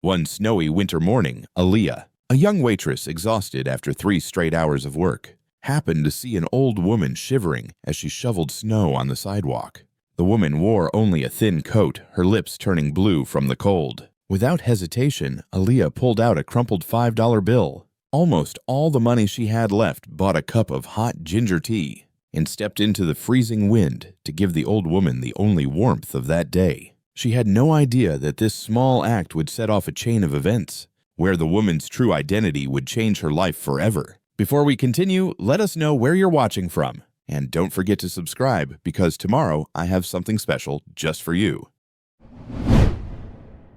One snowy winter morning, Aaliyah, a young waitress exhausted after 3 straight hours of work, happened to see an old woman shivering as she shoveled snow on the sidewalk. The woman wore only a thin coat, her lips turning blue from the cold. Without hesitation, Aaliyah pulled out a crumpled $5 bill. Almost all the money she had left bought a cup of hot ginger tea and stepped into the freezing wind to give the old woman the only warmth of that day. She had no idea that this small act would set off a chain of events, where the woman's true identity would change her life forever. Before we continue, let us know where you're watching from. And don't forget to subscribe, because tomorrow I have something special just for you.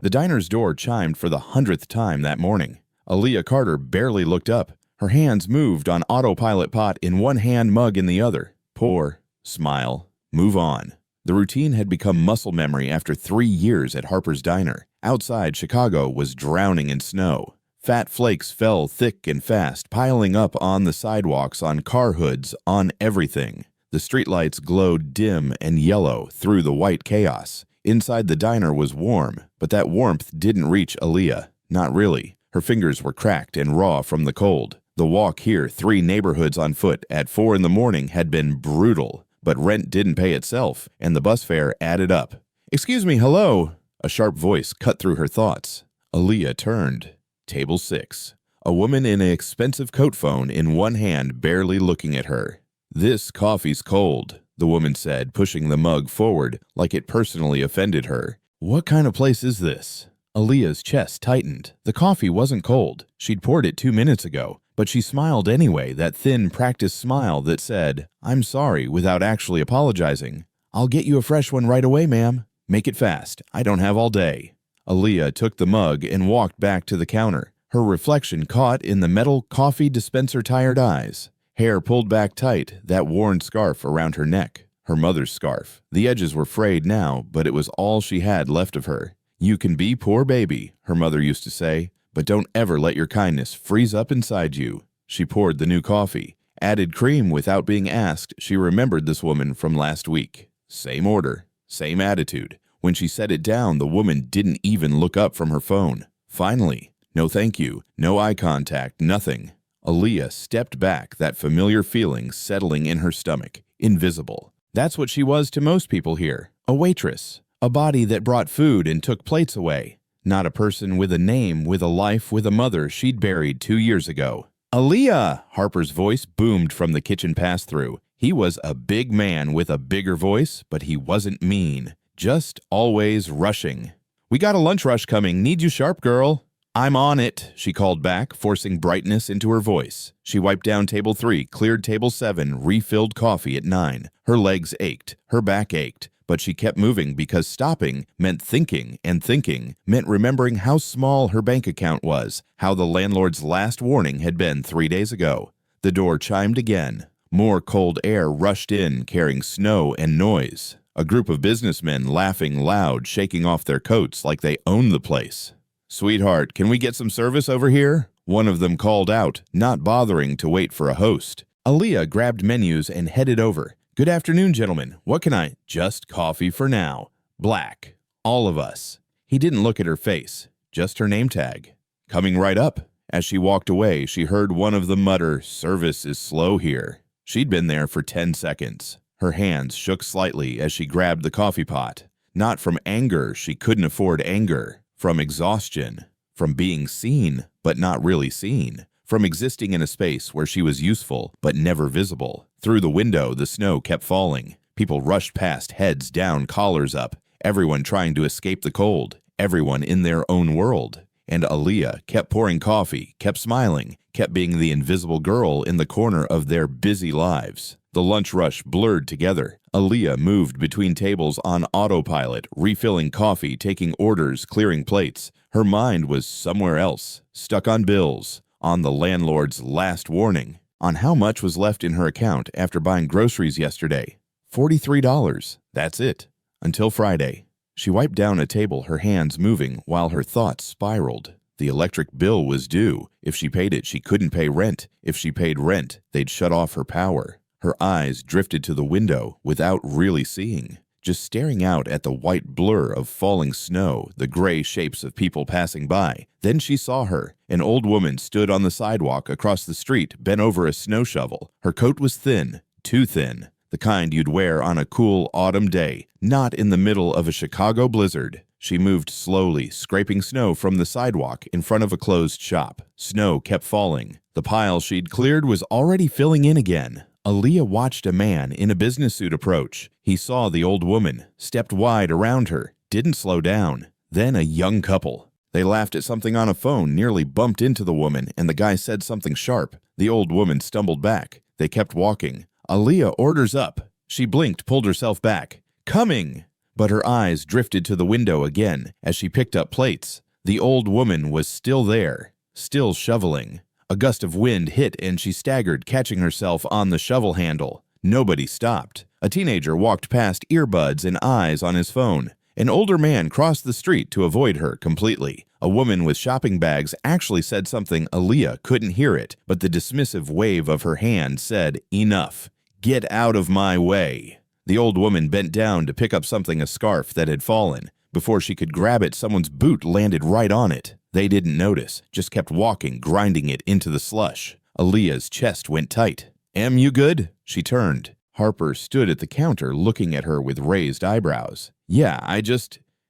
The diner's door chimed for the 100th time that morning. Aaliyah Carter barely looked up. Her hands moved on autopilot, pot in one hand, mug in the other. Pour, smile, move on. The routine had become muscle memory after 3 years at Harper's Diner. Outside, Chicago was drowning in snow. Fat flakes fell thick and fast, piling up on the sidewalks, on car hoods, on everything. The streetlights glowed dim and yellow through the white chaos. Inside the diner was warm, but that warmth didn't reach Aaliyah. Not really. Her fingers were cracked and raw from the cold. The walk here, 3 neighborhoods on foot at 4 in the morning, had been brutal. But rent didn't pay itself, and the bus fare added up. "Excuse me, hello." A sharp voice cut through her thoughts. Aaliyah turned. Table 6. A woman in an expensive coat phone in one hand, barely looking at her. "This coffee's cold," the woman said, pushing the mug forward like it personally offended her. "What kind of place is this?" Aaliyah's chest tightened. The coffee wasn't cold. She'd poured it 2 minutes ago. But she smiled anyway, that thin, practiced smile that said, "I'm sorry," without actually apologizing. "I'll get you a fresh one right away, ma'am. Make it fast. I don't have all day." Aaliyah took the mug and walked back to the counter. Her reflection caught in the metal coffee dispenser tired eyes. Hair pulled back tight, that worn scarf around her neck. Her mother's scarf. The edges were frayed now, but it was all she had left of her. "You can be poor baby," her mother used to say, "but don't ever let your kindness freeze up inside you." She poured the new coffee, added cream without being asked. She remembered this woman from last week. Same order, same attitude. When she set it down, the woman didn't even look up from her phone. Finally, no thank you, no eye contact, nothing. Aaliyah stepped back, that familiar feeling settling in her stomach, invisible. That's what she was to most people here, a waitress, a body that brought food and took plates away. Not a person with a name, with a life, with a mother she'd buried 2 years ago. "Aaliyah!" Harper's voice boomed from the kitchen pass-through. He was a big man with a bigger voice, but he wasn't mean. Just always rushing. "We got a lunch rush coming. Need you sharp, girl." "I'm on it," she called back, forcing brightness into her voice. She wiped down table 3, cleared table 7, refilled coffee at 9. Her legs ached. Her back ached. But she kept moving because stopping meant thinking, and thinking meant remembering how small her bank account was, how the landlord's last warning had been 3 days ago. The door chimed again. More cold air rushed in, carrying snow and noise. A group of businessmen laughing loud, shaking off their coats like they owned the place. "Sweetheart, can we get some service over here?" One of them called out, not bothering to wait for a host. Aaliyah grabbed menus and headed over. "Good afternoon, gentlemen. What can I—" "Just coffee for now. Black. All of us." He didn't look at her face, just her name tag. "Coming right up." As she walked away, she heard one of them mutter, "Service is slow here." She'd been there for 10 seconds. Her hands shook slightly as she grabbed the coffee pot. Not from anger, she couldn't afford anger. From exhaustion. From being seen, but not really seen. From existing in a space where she was useful, but never visible. Through the window, the snow kept falling. People rushed past, heads down, collars up. Everyone trying to escape the cold. Everyone in their own world. And Aaliyah kept pouring coffee, kept smiling, kept being the invisible girl in the corner of their busy lives. The lunch rush blurred together. Aaliyah moved between tables on autopilot, refilling coffee, taking orders, clearing plates. Her mind was somewhere else, stuck on bills, on the landlord's last warning, on how much was left in her account after buying groceries yesterday. $43. That's it. Until Friday. She wiped down a table, her hands moving, while her thoughts spiraled. The electric bill was due. If she paid it, she couldn't pay rent. If she paid rent, they'd shut off her power. Her eyes drifted to the window without really seeing. just staring out at the white blur of falling snow, the gray shapes of people passing by. Then she saw her. An old woman stood on the sidewalk across the street, bent over a snow shovel. Her coat was thin, too thin, the kind you'd wear on a cool autumn day, not in the middle of a Chicago blizzard. She moved slowly, scraping snow from the sidewalk in front of a closed shop. Snow kept falling. The pile she'd cleared was already filling in again. Aaliyah watched a man in a business suit approach. He saw the old woman, stepped wide around her, didn't slow down. Then a young couple. They laughed at something on a phone, nearly bumped into the woman, and the guy said something sharp. The old woman stumbled back. They kept walking. Aaliyah orders up. She blinked, pulled herself back. "Coming!" But her eyes drifted to the window again as she picked up plates. The old woman was still there, still shoveling. A gust of wind hit and she staggered, catching herself on the shovel handle. Nobody stopped. A teenager walked past, earbuds and eyes on his phone. An older man crossed the street to avoid her completely. A woman with shopping bags actually said something. Aaliyah couldn't hear it, but the dismissive wave of her hand said, "Enough. Get out of my way." The old woman bent down to pick up something, a scarf that had fallen. Before she could grab it, someone's boot landed right on it. They didn't notice, just kept walking, grinding it into the slush. Aaliyah's chest went tight. "Am you good?" She turned. Harper stood at the counter looking at her with raised eyebrows. "Yeah,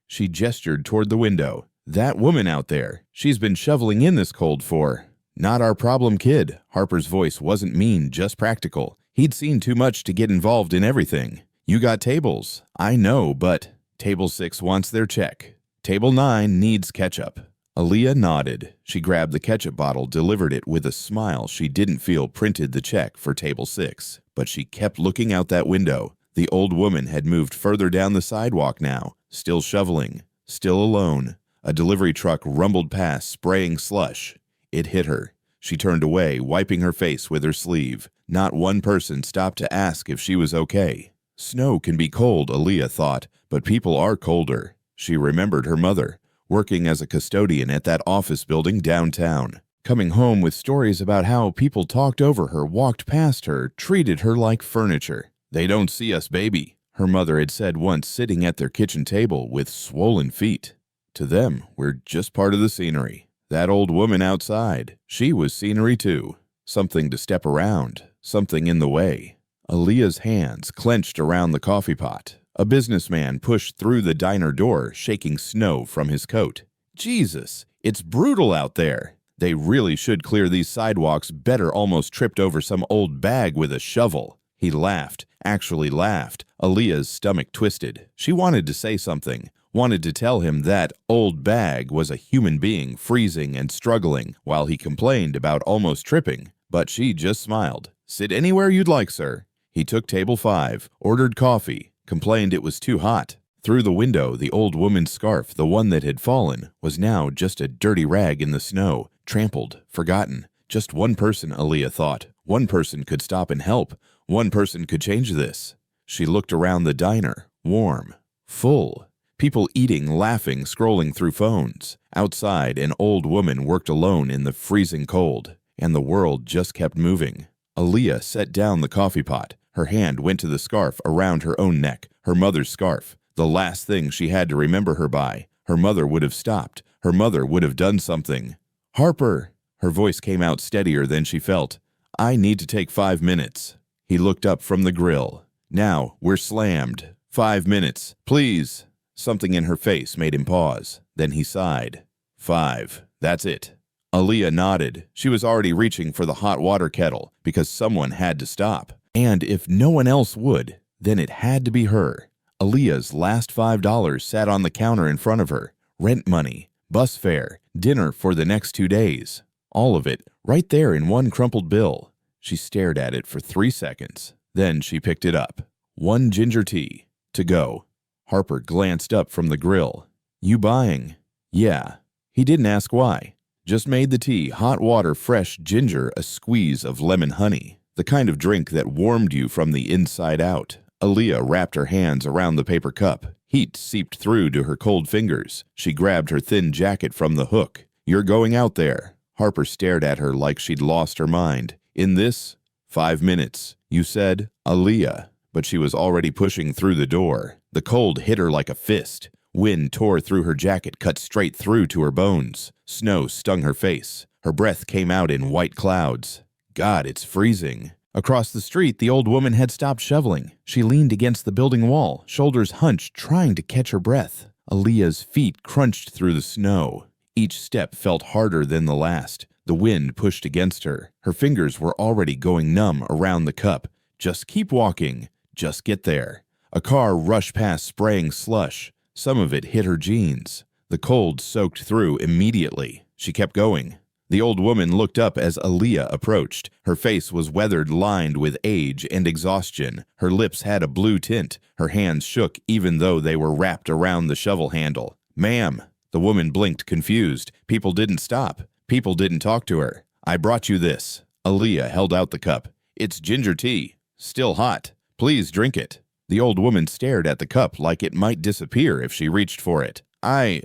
She gestured toward the window. "That woman out there, she's been shoveling in this cold for—" "Not our problem, kid." Harper's voice wasn't mean, just practical. He'd seen too much to get involved in everything. "You got tables." "I know, but—" "Table 6 wants their check. Table 9 needs ketchup." Aaliyah nodded. She grabbed the ketchup bottle, delivered it with a smile she didn't feel, printed the check for table 6. But she kept looking out that window. The old woman had moved further down the sidewalk now, still shoveling, still alone. A delivery truck rumbled past, spraying slush. It hit her. She turned away, wiping her face with her sleeve. Not one person stopped to ask if she was okay. Snow can be cold, Aaliyah thought, but people are colder. She remembered her mother, working as a custodian at that office building downtown, coming home with stories about how people talked over her, walked past her, treated her like furniture. "They don't see us, baby," her mother had said once, sitting at their kitchen table with swollen feet. To them, we're just part of the scenery. That old woman outside, she was scenery too. Something to step around, something in the way. Aaliyah's hands clenched around the coffee pot. A businessman pushed through the diner door, shaking snow from his coat. "Jesus, it's brutal out there. They really should clear these sidewalks better." Almost tripped over some old bag with a shovel. He laughed, actually laughed. Aaliyah's stomach twisted. She wanted to say something, wanted to tell him that old bag was a human being freezing and struggling while he complained about almost tripping. But she just smiled. "Sit anywhere you'd like, sir." He took table 5, ordered coffee, complained it was too hot. Through the window, the old woman's scarf, the one that had fallen, was now just a dirty rag in the snow, trampled, forgotten. Just one person, Aaliyah thought. One person could stop and help. One person could change this. She looked around the diner, warm, full. People eating, laughing, scrolling through phones. Outside, an old woman worked alone in the freezing cold, and the world just kept moving. Aaliyah set down the coffee pot. Her hand went to the scarf around her own neck, her mother's scarf. The last thing she had to remember her by. Her mother would have stopped. Her mother would have done something. "Harper!" Her voice came out steadier than she felt. "I need to take 5 minutes." He looked up from the grill. "Now, we're slammed. 5 minutes, please." Something in her face made him pause. Then he sighed. 5. That's it." Aaliyah nodded. She was already reaching for the hot water kettle because someone had to stop. And if no one else would, then it had to be her. Aaliyah's last $5 sat on the counter in front of her. Rent money, bus fare, dinner for the next 2 days. All of it right there in one crumpled bill. She stared at it for 3 seconds. Then she picked it up. 1 ginger tea. To go. Harper glanced up from the grill. "You buying?" "Yeah." He didn't ask why. Just made the tea, hot water, fresh ginger, a squeeze of lemon honey. The kind of drink that warmed you from the inside out. Aaliyah wrapped her hands around the paper cup. Heat seeped through to her cold fingers. She grabbed her thin jacket from the hook. "You're going out there." Harper stared at her like she'd lost her mind. "In this 5 minutes, you said?" "Aaliyah." But she was already pushing through the door. The cold hit her like a fist. Wind tore through her jacket, cut straight through to her bones. Snow stung her face. Her breath came out in white clouds. God, it's freezing. Across the street, the old woman had stopped shoveling. She leaned against the building wall, shoulders hunched, trying to catch her breath. Aaliyah's feet crunched through the snow. Each step felt harder than the last. The wind pushed against her. Her fingers were already going numb around the cup. Just keep walking. Just get there. A car rushed past spraying slush. Some of it hit her jeans. The cold soaked through immediately. She kept going. The old woman looked up as Aaliyah approached. Her face was weathered, lined with age and exhaustion. Her lips had a blue tint. Her hands shook even though they were wrapped around the shovel handle. "Ma'am." The woman blinked, confused. People didn't stop. People didn't talk to her. "I brought you this." Aaliyah held out the cup. "It's ginger tea. Still hot. Please drink it." The old woman stared at the cup like it might disappear if she reached for it. I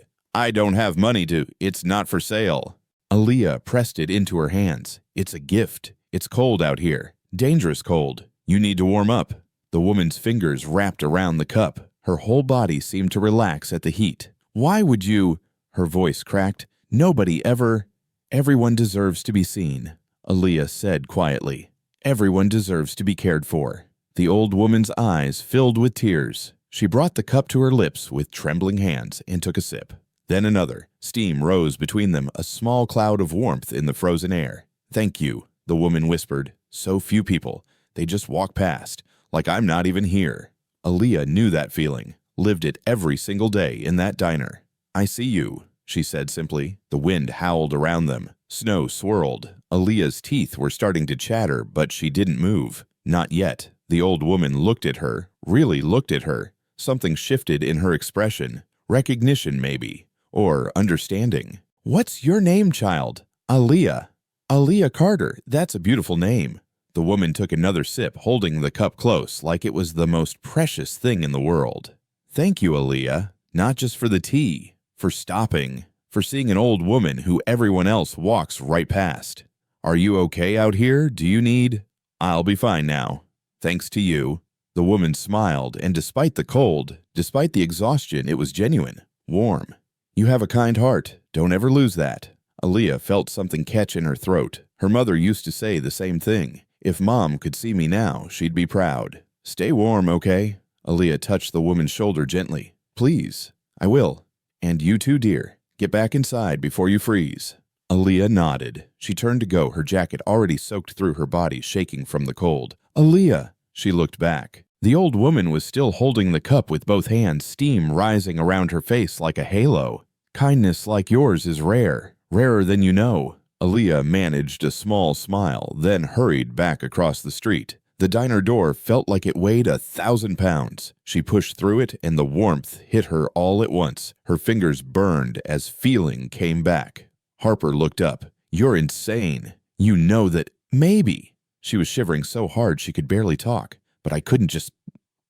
don't have money to. It's not for sale." Aaliyah pressed it into her hands. "It's a gift. It's cold out here. Dangerous cold. You need to warm up." The woman's fingers wrapped around the cup. Her whole body seemed to relax at the heat. "Why would you?" Her voice cracked. "Nobody ever." "Everyone deserves to be seen," Aaliyah said quietly. "Everyone deserves to be cared for." The old woman's eyes filled with tears. She brought the cup to her lips with trembling hands and took a sip. Then another. Steam rose between them, a small cloud of warmth in the frozen air. "Thank you," the woman whispered. "So few people. They just walk past, like I'm not even here." Aaliyah knew that feeling, lived it every single day in that diner. "I see you," she said simply. The wind howled around them. Snow swirled. Aaliyah's teeth were starting to chatter, but she didn't move. Not yet. The old woman looked at her, really looked at her. Something shifted in her expression. Recognition, maybe. Or understanding. "What's your name, child?" "Aaliyah." "Aaliyah Carter. That's a beautiful name." The woman took another sip, holding the cup close, like it was the most precious thing in the world. "Thank you, Aaliyah. Not just for the tea. For stopping. For seeing an old woman who everyone else walks right past. Are you okay out here? Do you need—" "I'll be fine now. Thanks to you." The woman smiled, and despite the cold, despite the exhaustion, it was genuine. Warm. "You have a kind heart. Don't ever lose that." Aaliyah felt something catch in her throat. Her mother used to say the same thing. If Mom could see me now, she'd be proud. "Stay warm, okay?" Aaliyah touched the woman's shoulder gently. "Please." "I will. And you too, dear. Get back inside before you freeze." Aaliyah nodded. She turned to go, her jacket already soaked through her body, shaking from the cold. "Aaliyah!" She looked back. The old woman was still holding the cup with both hands, steam rising around her face like a halo. "Kindness like yours is rare. Rarer than you know." Aaliyah managed a small smile, then hurried back across the street. The diner door felt like it weighed 1,000 pounds. She pushed through it, and the warmth hit her all at once. Her fingers burned as feeling came back. Harper looked up. "You're insane. You know that—" "Maybe." She was shivering so hard she could barely talk. "But I couldn't just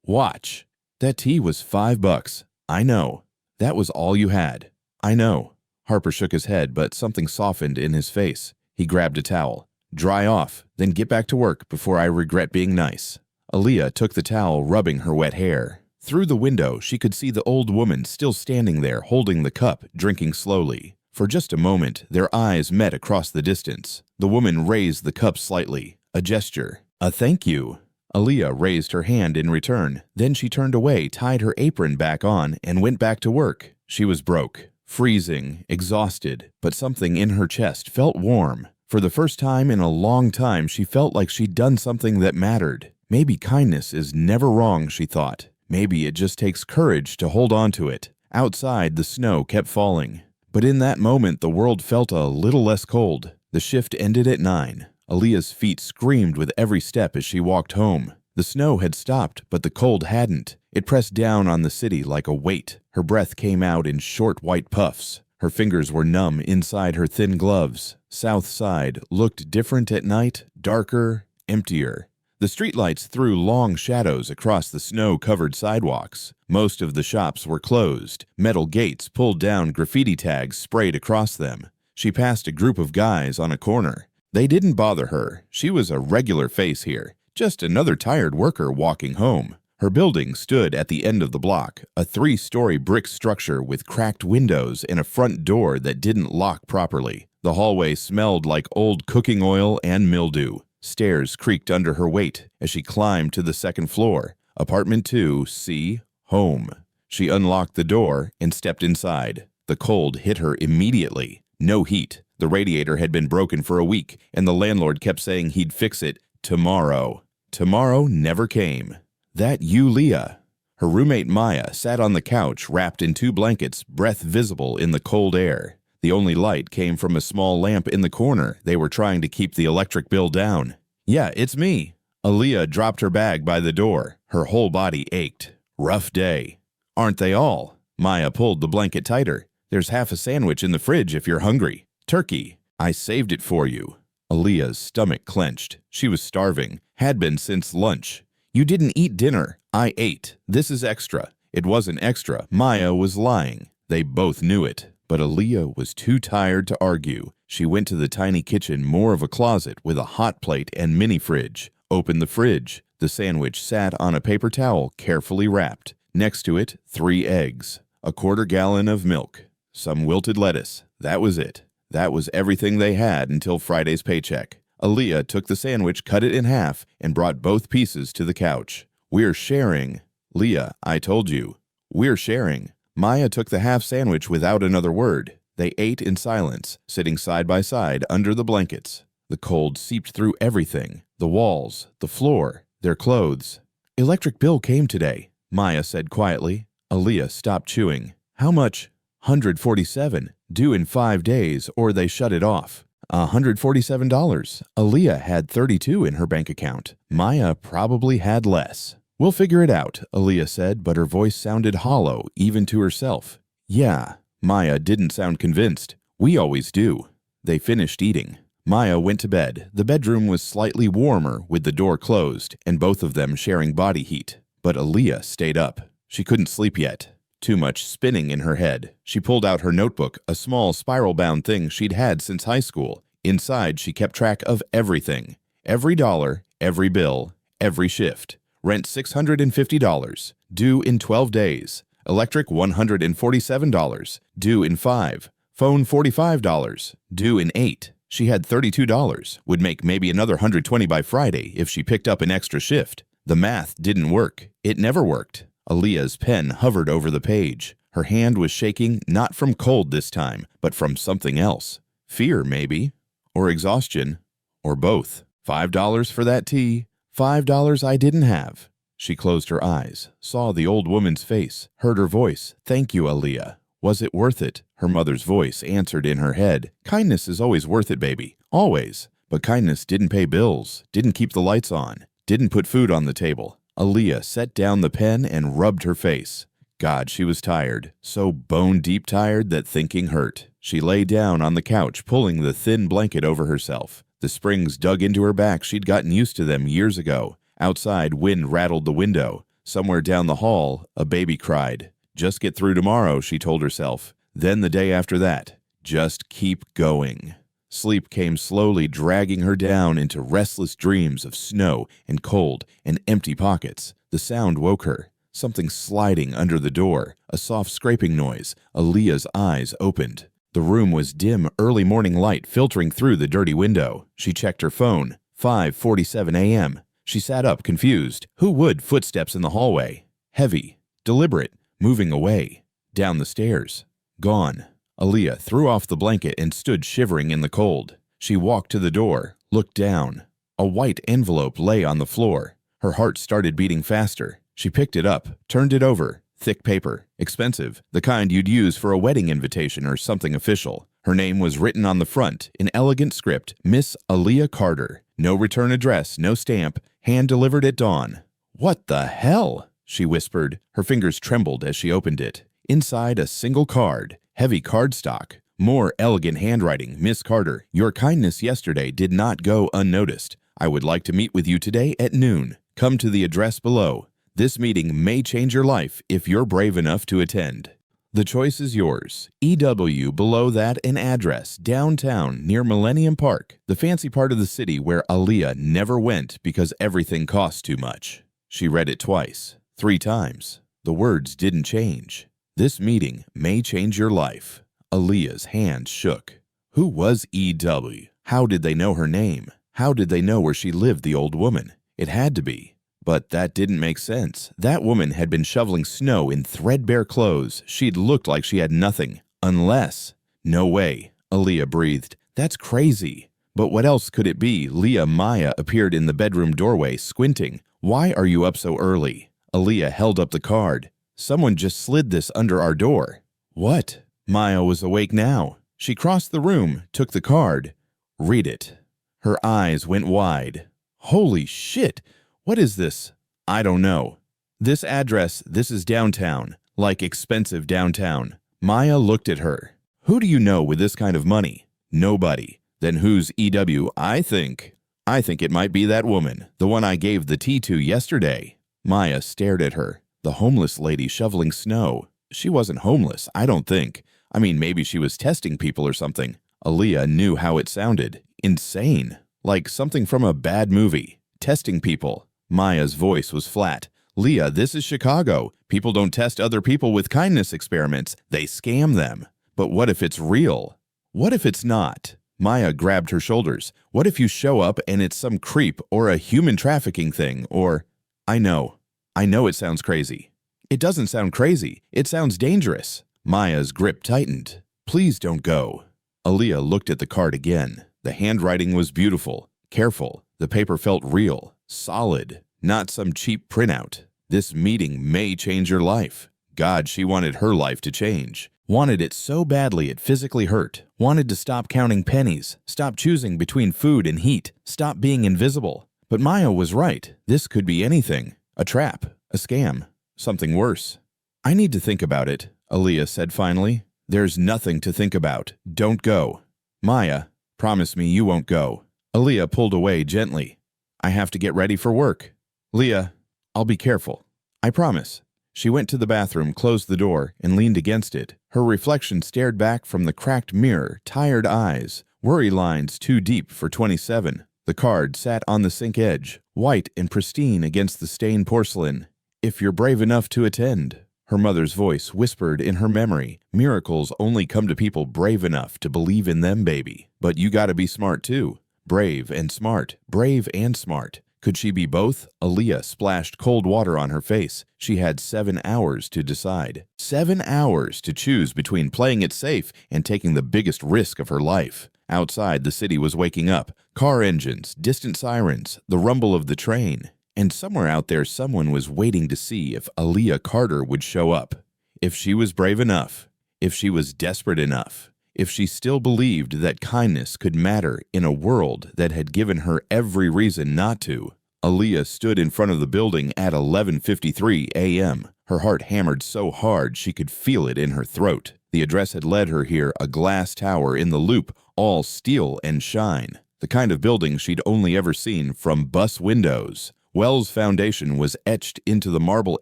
watch. That tea was $5. I know. That was all you had. I know." Harper shook his head, but something softened in his face. He grabbed a towel. "Dry off, then get back to work before I regret being nice." Aaliyah took the towel, rubbing her wet hair. Through the window, she could see the old woman still standing there, holding the cup, drinking slowly. For just a moment, their eyes met across the distance. The woman raised the cup slightly. A gesture. A thank you. Aaliyah raised her hand in return. Then she turned away, tied her apron back on, and went back to work. She was broke, freezing, exhausted, but something in her chest felt warm. For the first time in a long time, she felt like she'd done something that mattered. Maybe kindness is never wrong, she thought. Maybe it just takes courage to hold on to it. Outside, the snow kept falling. But in that moment, the world felt a little less cold. The shift ended at 9. Aaliyah's feet screamed with every step as she walked home. The snow had stopped, but the cold hadn't. It pressed down on the city like a weight. Her breath came out in short white puffs. Her fingers were numb inside her thin gloves. South Side looked different at night, darker, emptier. The streetlights threw long shadows across the snow-covered sidewalks. Most of the shops were closed. Metal gates pulled down, graffiti tags sprayed across them. She passed a group of guys on a corner. They didn't bother her. She was a regular face here, just another tired worker walking home. Her building stood at the end of the block, a 3-story brick structure with cracked windows and a front door that didn't lock properly. The hallway smelled like old cooking oil and mildew. Stairs creaked under her weight as she climbed to the second floor. Apartment 2C, home. She unlocked the door and stepped inside. The cold hit her immediately. No heat. The radiator had been broken for a week, and the landlord kept saying he'd fix it tomorrow. Tomorrow never came. That you, Leah? Her roommate Maya sat on the couch wrapped in 2 blankets, breath visible in the cold air. The only light came from a small lamp in the corner. They were trying to keep the electric bill down. "Yeah, it's me." Aaliyah dropped her bag by the door. Her whole body ached. Rough day. "Aren't they all?" Maya pulled the blanket tighter. "There's half a sandwich in the fridge if you're hungry. Turkey. I saved it for you." Aaliyah's stomach clenched. She was starving. Had been since lunch. "You didn't eat dinner." "I ate. This is extra." It wasn't extra. Maya was lying. They both knew it. But Aaliyah was too tired to argue. She went to the tiny kitchen, more of a closet, with a hot plate and mini fridge. Opened the fridge. The sandwich sat on a paper towel, carefully wrapped. Next to it, 3 eggs, a 1/4 gallon of milk, some wilted lettuce. That was it. That was everything they had until Friday's paycheck. Aaliyah took the sandwich, cut it in half, and brought both pieces to the couch. "We're sharing." "Leah, I told you." "We're sharing." Maya took the half sandwich without another word. They ate in silence, sitting side by side under the blankets. The cold seeped through everything, the walls, the floor, their clothes. "Electric bill came today," Maya said quietly. Aaliyah stopped chewing. "How much?" $147, due in 5 days, or they shut it off. $147. Aaliyah had 32 in her bank account. Maya probably had less. "We'll figure it out," Aaliyah said, but her voice sounded hollow, even to herself. "Yeah." Maya didn't sound convinced. "We always do." They finished eating. Maya went to bed. The bedroom was slightly warmer with the door closed, and both of them sharing body heat. But Aaliyah stayed up. She couldn't sleep yet. Too much spinning in her head. She pulled out her notebook, a small spiral-bound thing she'd had since high school. Inside, she kept track of everything. Every dollar, every bill, every shift. Rent $650, due in 12 days. Electric $147, due in 5. Phone $45, due in 8. She had $32, would make maybe another $120 by Friday if she picked up an extra shift. The math didn't work. It never worked. Aaliyah's pen hovered over the page. Her hand was shaking, not from cold this time, but from something else. Fear, maybe. Or exhaustion. Or both. $5 for that tea. $5 I didn't have. She closed her eyes, saw the old woman's face, heard her voice. "Thank you, Aaliyah. Was it worth it?" Her mother's voice answered in her head. "Kindness is always worth it, baby. Always." But kindness didn't pay bills, didn't keep the lights on, didn't put food on the table. Aaliyah set down the pen and rubbed her face. God, she was tired, so bone-deep tired that thinking hurt. She lay down on the couch, pulling the thin blanket over herself. The springs dug into her back. She'd gotten used to them years ago. Outside, wind rattled the window. Somewhere down the hall, a baby cried. Just get through tomorrow, she told herself. Then the day after that. Just keep going. Sleep came slowly, dragging her down into restless dreams of snow and cold and empty pockets. The sound woke her. Something sliding under the door. A soft scraping noise. Aaliyah's eyes opened. The room was dim, early morning light filtering through the dirty window. She checked her phone. 5:47 a.m. She sat up, confused. Who would? Footsteps in the hallway. Heavy. Deliberate. Moving away. Down the stairs. Gone. Aaliyah threw off the blanket and stood shivering in the cold. She walked to the door, looked down. A white envelope lay on the floor. Her heart started beating faster. She picked it up, turned it over. Thick paper. Expensive. The kind you'd use for a wedding invitation or something official. Her name was written on the front, in elegant script. Miss Aaliyah Carter. No return address, no stamp. Hand-delivered at dawn. "What the hell?" she whispered. Her fingers trembled as she opened it. Inside, a single card. Heavy cardstock. More elegant handwriting. Miss Carter, your kindness yesterday did not go unnoticed. I would like to meet with you today at noon. Come to the address below. This meeting may change your life if you're brave enough to attend. The choice is yours. EW, below that an address, downtown near Millennium Park, the fancy part of the city where Aaliyah never went because everything cost too much. She read it twice. 3 times. The words didn't change. This meeting may change your life. Aaliyah's hand shook. Who was E.W.? How did they know her name? How did they know where she lived, the old woman? It had to be. But that didn't make sense. That woman had been shoveling snow in threadbare clothes. She'd looked like she had nothing. Unless… No way, Aaliyah breathed. That's crazy. But what else could it be? Maya appeared in the bedroom doorway, squinting. Why are you up so early? Aaliyah held up the card. Someone just slid this under our door. What? Maya was awake now. She crossed the room, took the card. Read it. Her eyes went wide. Holy shit! What is this? I don't know. This address, this is downtown. Like expensive downtown. Maya looked at her. Who do you know with this kind of money? Nobody. Then who's E.W.? I think it might be that woman, the one I gave the tea to yesterday. Maya stared at her. The homeless lady shoveling snow. She wasn't homeless, I don't think. I mean, maybe she was testing people or something. Aaliyah knew how it sounded. Insane. Like something from a bad movie. Testing people. Maya's voice was flat. Leah, this is Chicago. People don't test other people with kindness experiments. They scam them. But what if it's real? What if it's not? Maya grabbed her shoulders. What if you show up and it's some creep or a human trafficking thing or… I know it sounds crazy. It doesn't sound crazy. It sounds dangerous. Maya's grip tightened. Please don't go. Aaliyah looked at the card again. The handwriting was beautiful, careful. The paper felt real, solid, not some cheap printout. This meeting may change your life. God, she wanted her life to change. Wanted it so badly it physically hurt. Wanted to stop counting pennies, stop choosing between food and heat, stop being invisible. But Maya was right. This could be anything. A trap, a scam, something worse. I need to think about it, Aaliyah said finally. There's nothing to think about. Don't go. Maya, promise me you won't go. Aaliyah pulled away gently. I have to get ready for work. Leah, I'll be careful. I promise. She went to the bathroom, closed the door, and leaned against it. Her reflection stared back from the cracked mirror, tired eyes, worry lines too deep for 27. The card sat on the sink edge, white and pristine against the stained porcelain. If you're brave enough to attend. Her mother's voice whispered in her memory. Miracles only come to people brave enough to believe in them, baby. But you gotta be smart too. Brave and smart. Brave and smart. Could she be both? Aaliyah splashed cold water on her face. She had 7 hours to decide. 7 hours to choose between playing it safe and taking the biggest risk of her life. Outside, the city was waking up. Car engines, distant sirens, the rumble of the train. And somewhere out there, someone was waiting to see if Aaliyah Carter would show up. If she was brave enough. If she was desperate enough. If she still believed that kindness could matter in a world that had given her every reason not to. Aaliyah stood in front of the building at 11:53 a.m. Her heart hammered so hard she could feel it in her throat. The address had led her here, a glass tower in the loop, all steel and shine. The kind of building she'd only ever seen from bus windows. Wells Foundation was etched into the marble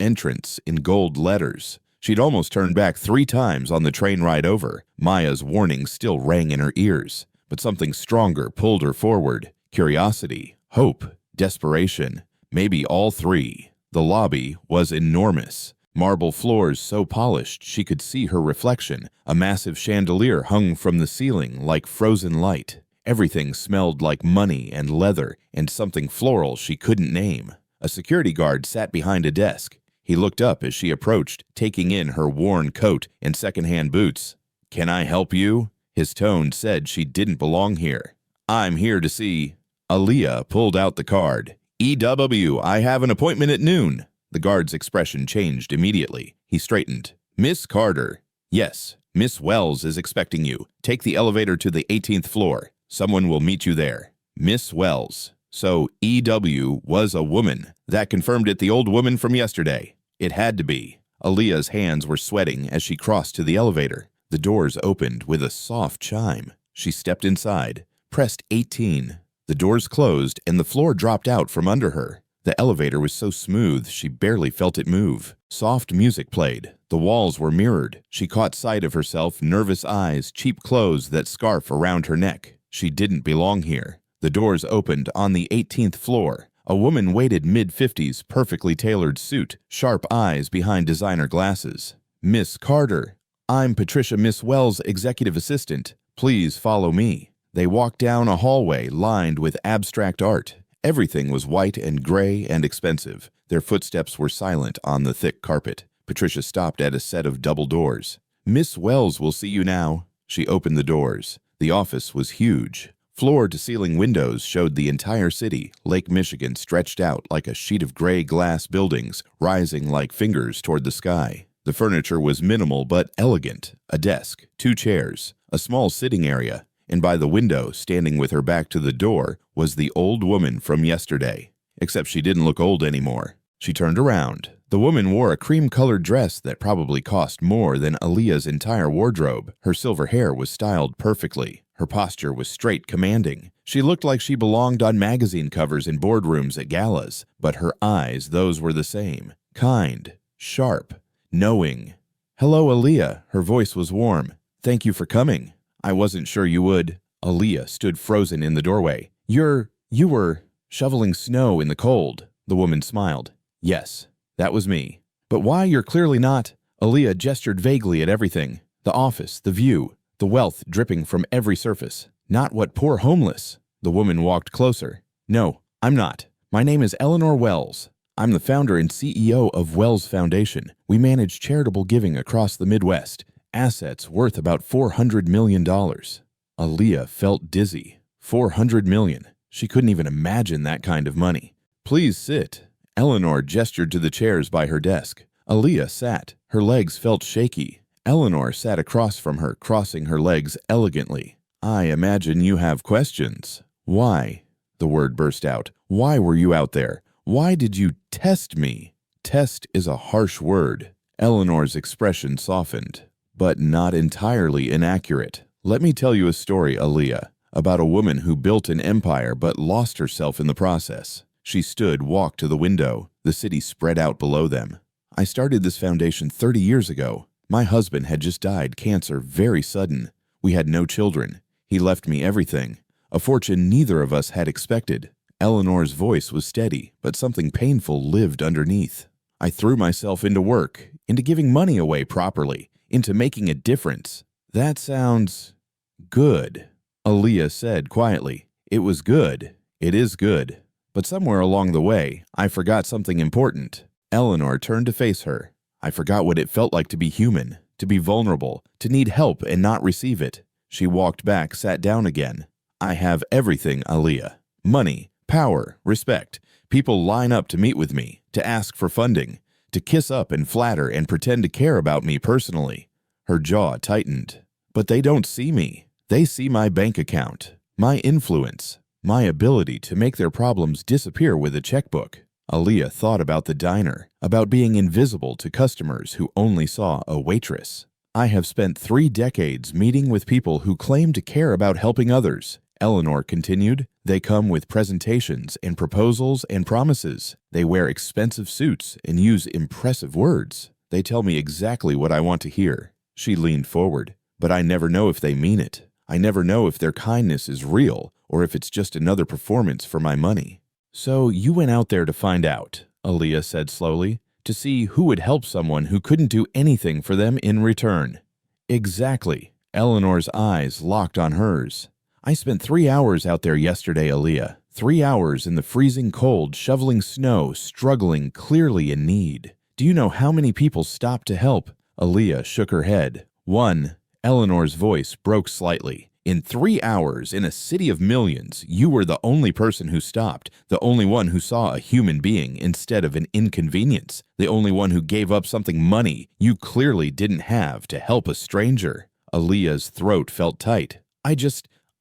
entrance in gold letters. She'd almost turned back 3 times on the train ride over. Maya's warning still rang in her ears. But something stronger pulled her forward. Curiosity, hope, desperation. Maybe all 3. The lobby was enormous. Marble floors so polished she could see her reflection. A massive chandelier hung from the ceiling like frozen light. Everything smelled like money and leather and something floral she couldn't name. A security guard sat behind a desk. He looked up as she approached, taking in her worn coat and secondhand boots. Can I help you? His tone said she didn't belong here. I'm here to see… Aaliyah pulled out the card. E.W., I have an appointment at noon. The guard's expression changed immediately. He straightened. Miss Carter. Yes, Miss Wells is expecting you. Take the elevator to the 18th floor. Someone will meet you there. Miss Wells. So E.W. was a woman. That confirmed it, the old woman from yesterday. It had to be. Aaliyah's hands were sweating as she crossed to the elevator. The doors opened with a soft chime. She stepped inside, pressed 18. The doors closed and the floor dropped out from under her. The elevator was so smooth she barely felt it move. Soft music played. The walls were mirrored. She caught sight of herself, nervous eyes, cheap clothes, that scarf around her neck. She didn't belong here. The doors opened on the 18th floor. A woman waited mid-50s, perfectly tailored suit, sharp eyes behind designer glasses. "Miss Carter, I'm Patricia Miss Wells' executive assistant. Please follow me." They walked down a hallway lined with abstract art. Everything was white and gray and expensive. Their footsteps were silent on the thick carpet. Patricia stopped at a set of double doors. "Miss Wells will see you now." She opened the doors. The office was huge. Floor-to-ceiling windows showed the entire city. Lake Michigan stretched out like a sheet of gray glass buildings, rising like fingers toward the sky. The furniture was minimal but elegant. A desk, 2 chairs, a small sitting area, and by the window, standing with her back to the door, was the old woman from yesterday. Except she didn't look old anymore. She turned around. The woman wore a cream-colored dress that probably cost more than Aaliyah's entire wardrobe. Her silver hair was styled perfectly. Her posture was straight, commanding. She looked like she belonged on magazine covers in boardrooms at galas, but her eyes, those were the same. Kind, sharp, knowing. "Hello, Aaliyah." Her voice was warm. "Thank you for coming. I wasn't sure you would." Aaliyah stood frozen in the doorway. You were shoveling snow in the cold." The woman smiled. "Yes, that was me. But why, you're clearly not." Aaliyah gestured vaguely at everything. The office, the view, the wealth dripping from every surface. "Not what poor homeless." The woman walked closer. "No, I'm not. My name is Eleanor Wells. I'm the founder and CEO of Wells Foundation. We manage charitable giving across the Midwest. Assets worth about $400 million. Aaliyah felt dizzy. $400 million. She couldn't even imagine that kind of money. "Please sit." Eleanor gestured to the chairs by her desk. Aaliyah sat. Her legs felt shaky. Eleanor sat across from her, crossing her legs elegantly. "I imagine you have questions." "Why?" The word burst out. "Why were you out there? Why did you test me?" Test is a harsh word. Eleanor's expression softened, but not entirely inaccurate. "Let me tell you a story, Aaliyah, about a woman who built an empire but lost herself in the process." She stood, walked to the window. The city spread out below them. "I started this foundation 30 years ago. My husband had just died, cancer, very sudden. We had no children. He left me everything, a fortune neither of us had expected." Eleanor's voice was steady, but something painful lived underneath. "I threw myself into work, into giving money away properly, into making a difference." "That sounds good," Aaliyah said quietly. "It was good. It is good. But somewhere along the way, I forgot something important." Eleanor turned to face her. "I forgot what it felt like to be human, to be vulnerable, to need help and not receive it." She walked back, sat down again. "I have everything, Aaliyah. Money, power, respect. People line up to meet with me, to ask for funding, to kiss up and flatter and pretend to care about me personally." Her jaw tightened. "But they don't see me. They see my bank account, my influence, my ability to make their problems disappear with a checkbook." Aaliyah thought about the diner, about being invisible to customers who only saw a waitress. "I have spent 3 decades meeting with people who claim to care about helping others," Eleanor continued. "They come with presentations and proposals and promises. They wear expensive suits and use impressive words. They tell me exactly what I want to hear." She leaned forward. "But I never know if they mean it. I never know if their kindness is real or if it's just another performance for my money." "So you went out there to find out," Aaliyah said slowly, "to see who would help someone who couldn't do anything for them in return." "Exactly." Eleanor's eyes locked on hers. "I spent 3 hours out there yesterday, Aaliyah. 3 hours in the freezing cold, shoveling snow, struggling, clearly in need. Do you know how many people stopped to help?" Aaliyah shook her head. "One." Eleanor's voice broke slightly. "In 3 hours, in a city of millions, you were the only person who stopped, the only one who saw a human being instead of an inconvenience, the only one who gave up something money you clearly didn't have to help a stranger." Aaliyah's throat felt tight.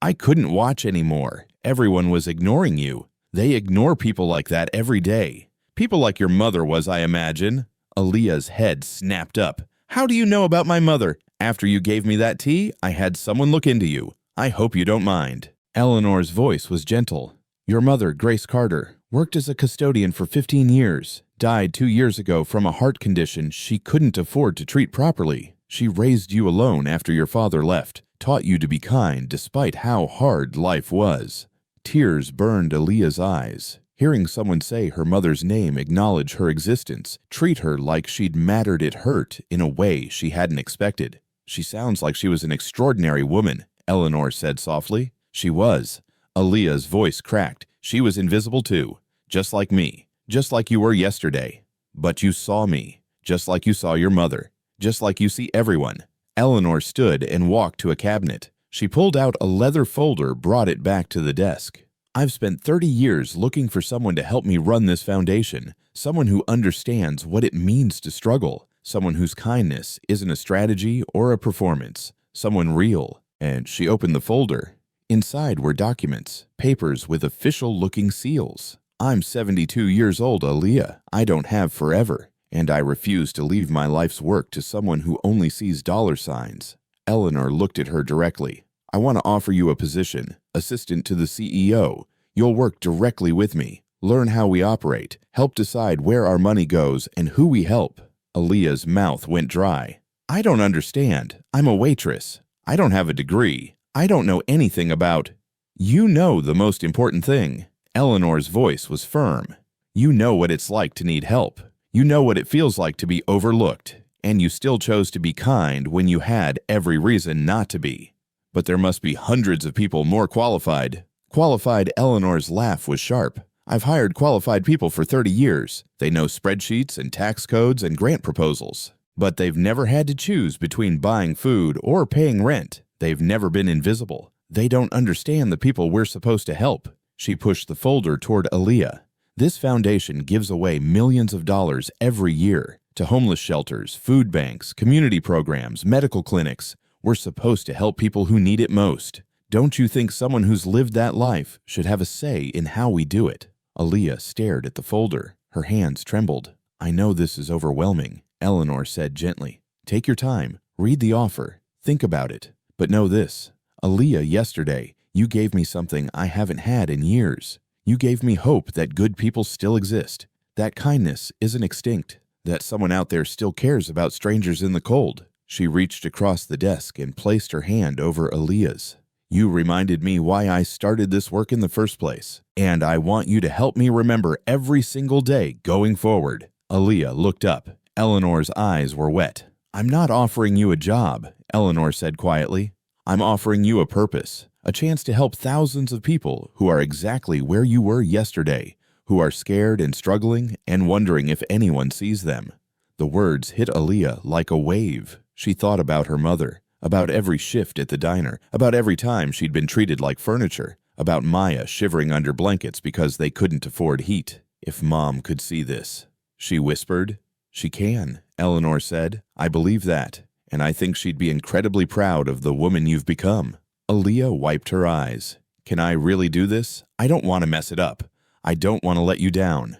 I couldn't watch anymore. Everyone was ignoring you. They ignore people like that every day. People like your mother was, I imagine." Aaliyah's head snapped up. "How do you know about my mother? After you gave me that tea, I had someone look into you. I hope you don't mind." Eleanor's voice was gentle. "Your mother, Grace Carter, worked as a custodian for 15 years, died 2 years ago from a heart condition she couldn't afford to treat properly. She raised you alone after your father left, taught you to be kind despite how hard life was." Tears burned Aaliyah's eyes. Hearing someone say her mother's name acknowledge her existence, treat her like she'd mattered, it hurt in a way she hadn't expected. "She sounds like she was an extraordinary woman," Eleanor said softly. "She was." Aaliyah's voice cracked. "She was invisible too. Just like me. Just like you were yesterday. But you saw me. Just like you saw your mother. Just like you see everyone." Eleanor stood and walked to a cabinet. She pulled out a leather folder, brought it back to the desk. "I've spent 30 years looking for someone to help me run this foundation, someone who understands what it means to struggle, someone whose kindness isn't a strategy or a performance, someone real." And she opened the folder. Inside were documents, papers with official-looking seals. "I'm 72 years old, Aaliyah. I don't have forever, and I refuse to leave my life's work to someone who only sees dollar signs." Eleanor looked at her directly. "I want to offer you a position, assistant to the CEO. You'll work directly with me, learn how we operate, help decide where our money goes and who we help." Aaliyah's mouth went dry. "I don't understand. I'm a waitress. I don't have a degree. I don't know anything about—" "You know the most important thing." Eleanor's voice was firm. "You know what it's like to need help. You know what it feels like to be overlooked, and you still chose to be kind when you had every reason not to be. But there must be hundreds of people more qualified." Qualified? Eleanor's laugh was sharp. "I've hired qualified people for 30 years. They know spreadsheets and tax codes and grant proposals. But they've never had to choose between buying food or paying rent. They've never been invisible. They don't understand the people we're supposed to help." She pushed the folder toward Aaliyah. "This foundation gives away millions of dollars every year to homeless shelters, food banks, community programs, medical clinics. We're supposed to help people who need it most. Don't you think someone who's lived that life should have a say in how we do it?" Aaliyah stared at the folder. Her hands trembled. "I know this is overwhelming," Eleanor said gently. "Take your time. Read the offer. Think about it. But know this. Aaliyah, yesterday, you gave me something I haven't had in years. You gave me hope that good people still exist, that kindness isn't extinct, that someone out there still cares about strangers in the cold." She reached across the desk and placed her hand over Aaliyah's. "You reminded me why I started this work in the first place, and I want you to help me remember every single day going forward." Aaliyah looked up. Eleanor's eyes were wet. "I'm not offering you a job," Eleanor said quietly. "I'm offering you a purpose, a chance to help thousands of people who are exactly where you were yesterday, who are scared and struggling and wondering if anyone sees them." The words hit Aaliyah like a wave. She thought about her mother, about every shift at the diner, about every time she'd been treated like furniture, about Maya shivering under blankets because they couldn't afford heat. "If Mom could see this," she whispered. "She can," Eleanor said. "I believe that, and I think she'd be incredibly proud of the woman you've become." Aaliyah wiped her eyes. "Can I really do this? I don't want to mess it up. I don't want to let you down."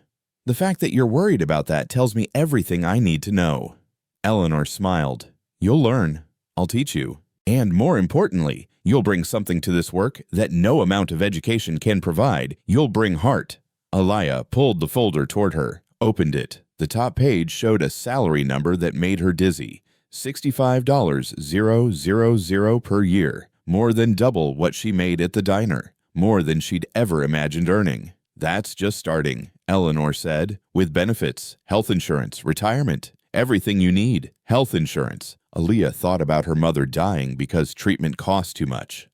"The fact that you're worried about that tells me everything I need to know." Eleanor smiled. "You'll learn. I'll teach you. And more importantly, you'll bring something to this work that no amount of education can provide. You'll bring heart." Aaliyah pulled the folder toward her, opened it. The top page showed a salary number that made her dizzy. $65,000 per year, more than double what she made at the diner, more than she'd ever imagined earning. "That's just starting," Eleanor said, "with benefits, health insurance, retirement, everything you need." Health insurance. Aaliyah thought about her mother dying because treatment cost too much.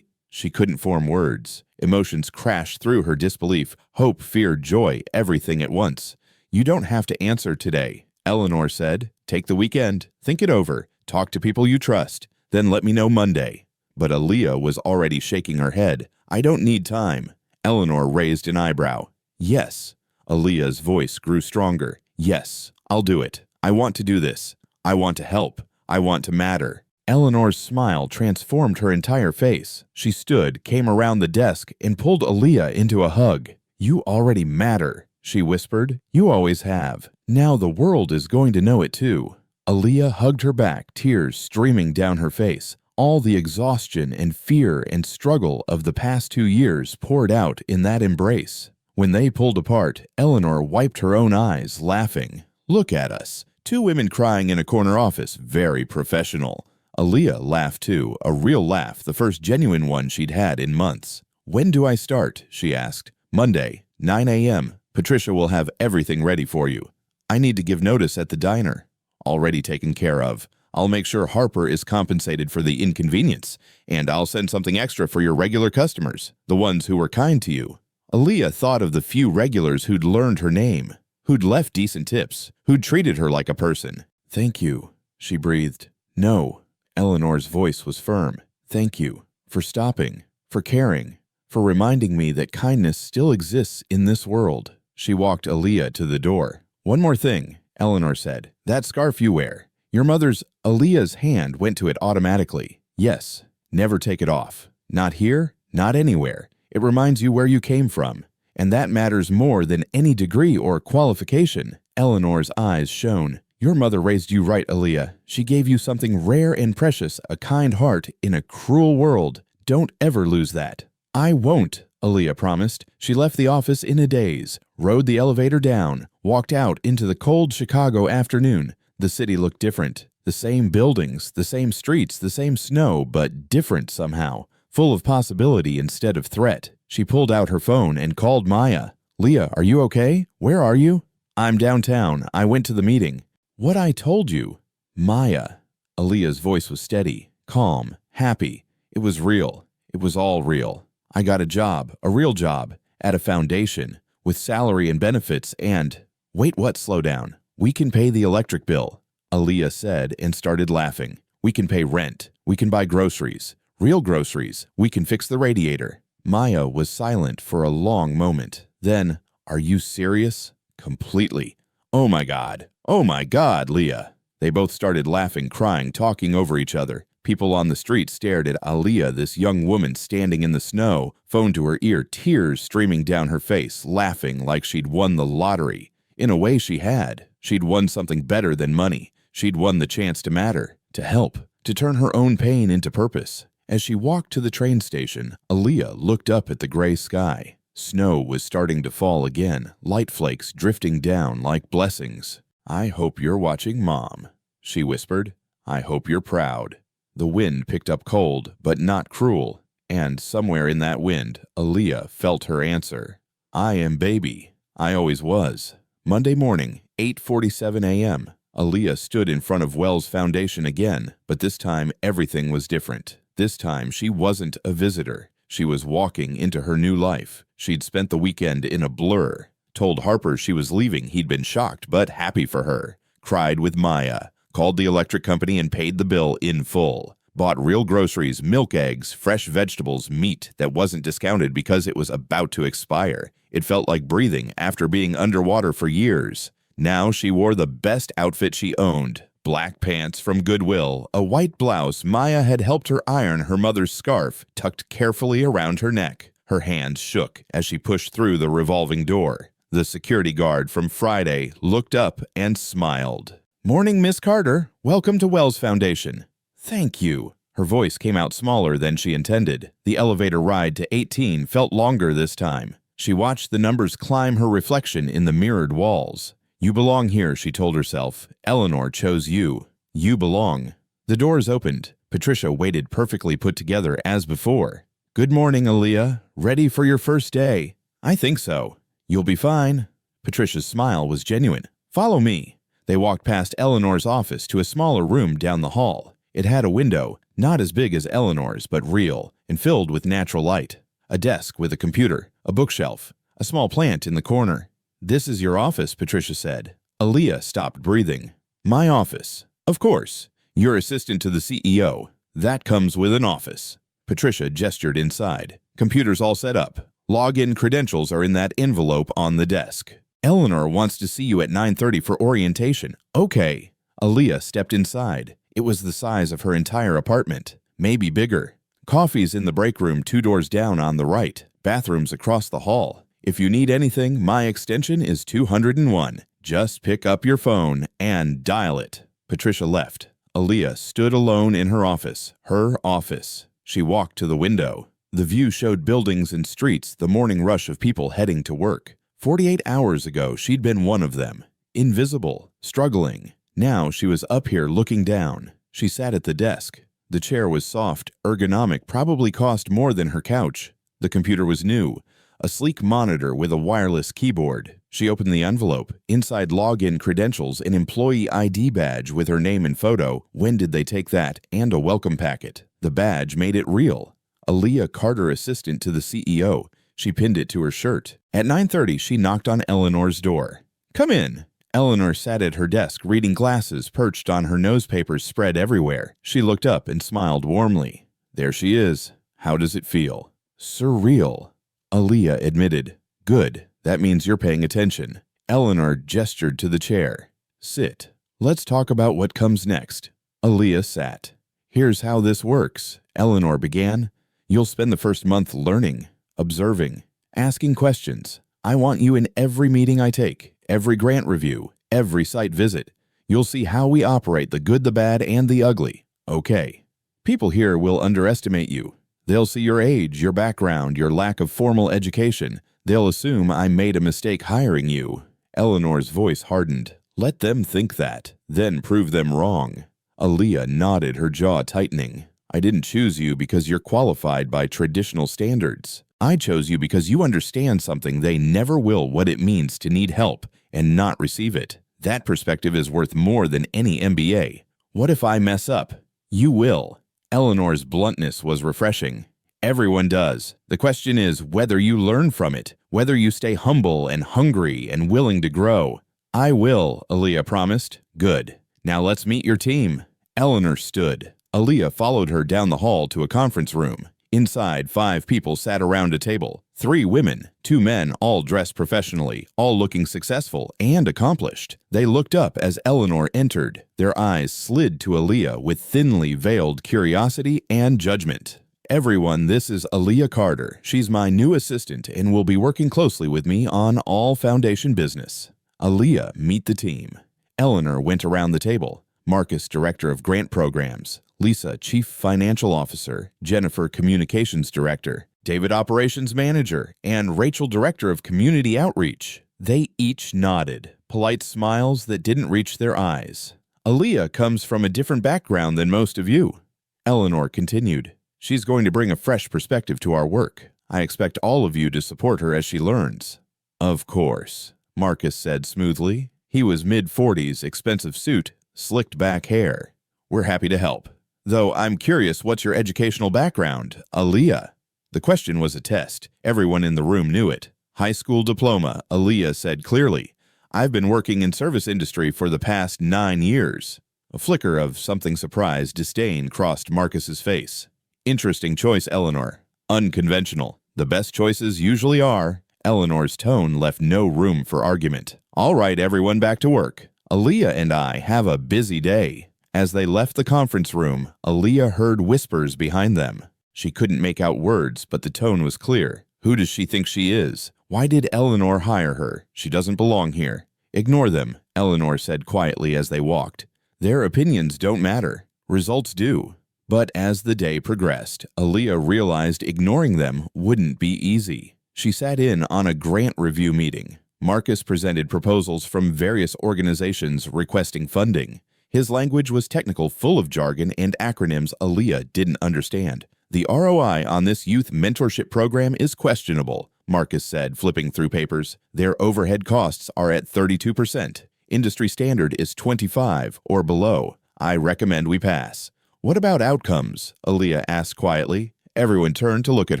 She couldn't form words. Emotions crashed through her disbelief, hope, fear, joy, everything at once. "You don't have to answer today," Eleanor said. "Take the weekend, think it over, talk to people you trust, then let me know Monday." But Aaliyah was already shaking her head. "I don't need time." Eleanor raised an eyebrow. "Yes." Aaliyah's voice grew stronger. "Yes, I'll do it. I want to do this. I want to help. I want to matter." Eleanor's smile transformed her entire face. She stood, came around the desk, and pulled Aaliyah into a hug. "You already matter," she whispered. "You always have. Now the world is going to know it too." Aaliyah hugged her back, tears streaming down her face. All the exhaustion and fear and struggle of the past 2 years poured out in that embrace. When they pulled apart, Eleanor wiped her own eyes, laughing. "Look at us. 2 women crying in a corner office. Very professional." Aaliyah laughed too, a real laugh, the first genuine one she'd had in months. "When do I start?" she asked. "Monday." 9 a.m. Patricia will have everything ready for you. I need to give notice at the diner. Already taken care of. I'll make sure Harper is compensated for the inconvenience, and I'll send something extra for your regular customers, the ones who were kind to you. Aaliyah thought of the few regulars who'd learned her name, who'd left decent tips, who'd treated her like a person. Thank you, she breathed. No, Eleanor's voice was firm. Thank you for stopping, for caring, for reminding me that kindness still exists in this world. She walked Aaliyah to the door. One more thing, Eleanor said. That scarf you wear. Your mother's. Aaliyah's hand went to it automatically. Yes, never take it off. Not here, not anywhere. It reminds you where you came from. And that matters more than any degree or qualification. Eleanor's eyes shone. Your mother raised you right, Aaliyah. She gave you something rare and precious, a kind heart in a cruel world. Don't ever lose that. I won't, Aaliyah promised. She left the office in a daze, rode the elevator down, walked out into the cold Chicago afternoon. The city looked different. The same buildings, the same streets, the same snow, but different somehow. Full of possibility instead of threat. She pulled out her phone and called Maya. Leah, are you okay? Where are you? I'm downtown. I went to the meeting. What I told you. Maya. Aaliyah's voice was steady, calm, happy. It was real. It was all real. I got a job, a real job, at a foundation, with salary and benefits and… Wait, what? Slow down. We can pay the electric bill, Aaliyah said and started laughing. We can pay rent. We can buy groceries. Real groceries. We can fix the radiator. Maya was silent for a long moment. Then, are you serious? Completely. Oh my God, Leah. They both started laughing, crying, talking over each other. People on the street stared at Aaliyah, this young woman standing in the snow, phone to her ear, tears streaming down her face, laughing like she'd won the lottery. In a way she had. She'd won something better than money. She'd won the chance to matter, to help, to turn her own pain into purpose. As she walked to the train station, Aaliyah looked up at the gray sky. Snow was starting to fall again, light flakes drifting down like blessings. I hope you're watching, Mom, she whispered. I hope you're proud. The wind picked up cold, but not cruel, and somewhere in that wind, Aaliyah felt her answer. I am baby. I always was. Monday morning, 8:47 a.m. Aaliyah stood in front of Wells Foundation again, but this time everything was different. This time she wasn't a visitor. She was walking into her new life. She'd spent the weekend in a blur. Told Harper she was leaving. He'd been shocked, but happy for her. Cried with Maya. Called the electric company and paid the bill in full. Bought real groceries, milk, eggs, fresh vegetables, meat that wasn't discounted because it was about to expire. It felt like breathing after being underwater for years. Now she wore the best outfit she owned. Black pants from Goodwill, a white blouse. Maya had helped her iron her mother's scarf, tucked carefully around her neck. Her hands shook as she pushed through the revolving door. The security guard from Friday looked up and smiled. Morning, Miss Carter. Welcome to Wells Foundation. Thank you. Her voice came out smaller than she intended. The elevator ride to 18 felt longer this time. She watched the numbers climb her reflection in the mirrored walls. You belong here, she told herself. Eleanor chose you. You belong. The doors opened. Patricia waited perfectly put together as before. Good morning, Aaliyah. Ready for your first day? I think so. You'll be fine. Patricia's smile was genuine. Follow me. They walked past Eleanor's office to a smaller room down the hall. It had a window, not as big as Eleanor's, but real, and filled with natural light. A desk with a computer, a bookshelf, a small plant in the corner. This is your office, Patricia said. Aaliyah stopped breathing. My office. Of course. You're assistant to the CEO. That comes with an office. Patricia gestured inside. Computers all set up. Login credentials are in that envelope on the desk. Eleanor wants to see you at 9:30 for orientation. Okay. Aaliyah stepped inside. It was the size of her entire apartment, maybe bigger. Coffee's in the break room 2 doors down on the right. Bathrooms across the hall. If you need anything, my extension is 201. Just pick up your phone and dial it. Patricia left. Aaliyah stood alone in her office. Her office. She walked to the window. The view showed buildings and streets, the morning rush of people heading to work. 48 hours ago, she'd been one of them. Invisible, struggling. Now she was up here looking down. She sat at the desk. The chair was soft, ergonomic, probably cost more than her couch. The computer was new. a sleek monitor with a wireless keyboard. She opened the envelope. Inside login credentials, an employee ID badge with her name and photo, when did they take that, and a welcome packet. The badge made it real. Aaliyah Carter, assistant to the CEO. She pinned it to her shirt. At 9:30, she knocked on Eleanor's door. "Come in." Eleanor sat at her desk, reading glasses perched on her newspapers spread everywhere. She looked up and smiled warmly. "There she is. How does it feel?" "Surreal," Aaliyah admitted. "Good. That means you're paying attention." Eleanor gestured to the chair. "Sit. Let's talk about what comes next." Aaliyah sat. "Here's how this works," Eleanor began. "You'll spend the first month learning, observing, asking questions. I want you in every meeting I take, every grant review, every site visit. You'll see how we operate, the good, the bad, and the ugly. Okay. People here will underestimate you. They'll see your age, your background, your lack of formal education. They'll assume I made a mistake hiring you." Eleanor's voice hardened. "Let them think that, then prove them wrong." Aaliyah nodded, her jaw tightening. "I didn't choose you because you're qualified by traditional standards. I chose you because you understand something they never will, what it means to need help and not receive it. That perspective is worth more than any MBA. What if I mess up? You will." Eleanor's bluntness was refreshing. "Everyone does. The question is whether you learn from it, whether you stay humble and hungry and willing to grow." "I will," Aaliyah promised. "Good. Now let's meet your team." Eleanor stood. Aaliyah followed her down the hall to a conference room. Inside, 5 people sat around a table. 3 women, 2 men, all dressed professionally, all looking successful and accomplished. They looked up as Eleanor entered. Their eyes slid to Aaliyah with thinly veiled curiosity and judgment. "Everyone, this is Aaliyah Carter. She's my new assistant and will be working closely with me on all foundation business." "Aaliyah, meet the team." Eleanor went around the table. Marcus, Director of Grant Programs. Lisa, Chief Financial Officer. Jennifer, Communications Director. David, Operations Manager. And Rachel, Director of Community Outreach. They each nodded, polite smiles that didn't reach their eyes. "Aaliyah comes from a different background than most of you." Eleanor continued. "She's going to bring a fresh perspective to our work. I expect all of you to support her as she learns." "Of course," Marcus said smoothly. He was mid-40s, expensive suit, slicked back hair. "We're happy to help. Though I'm curious, what's your educational background, Aaliyah?" The question was a test. Everyone in the room knew it. "High school diploma," Aaliyah said clearly. "I've been working in service industry for the past 9 years. A flicker of something surprised disdain crossed Marcus's face. "Interesting choice, Eleanor. Unconventional. The best choices usually are." Eleanor's tone left no room for argument. "All right, everyone, back to work. Aaliyah and I have a busy day." As they left the conference room, Aaliyah heard whispers behind them. She couldn't make out words, but the tone was clear. "Who does she think she is? Why did Eleanor hire her? She doesn't belong here." "Ignore them," Eleanor said quietly as they walked. "Their opinions don't matter. Results do." But as the day progressed, Aaliyah realized ignoring them wouldn't be easy. She sat in on a grant review meeting. Marcus presented proposals from various organizations requesting funding. His language was technical, full of jargon and acronyms Aaliyah didn't understand. "The ROI on this youth mentorship program is questionable," Marcus said, flipping through papers. "Their overhead costs are at 32%. Industry standard is 25 or below. I recommend we pass." "What about outcomes?" Aaliyah asked quietly. Everyone turned to look at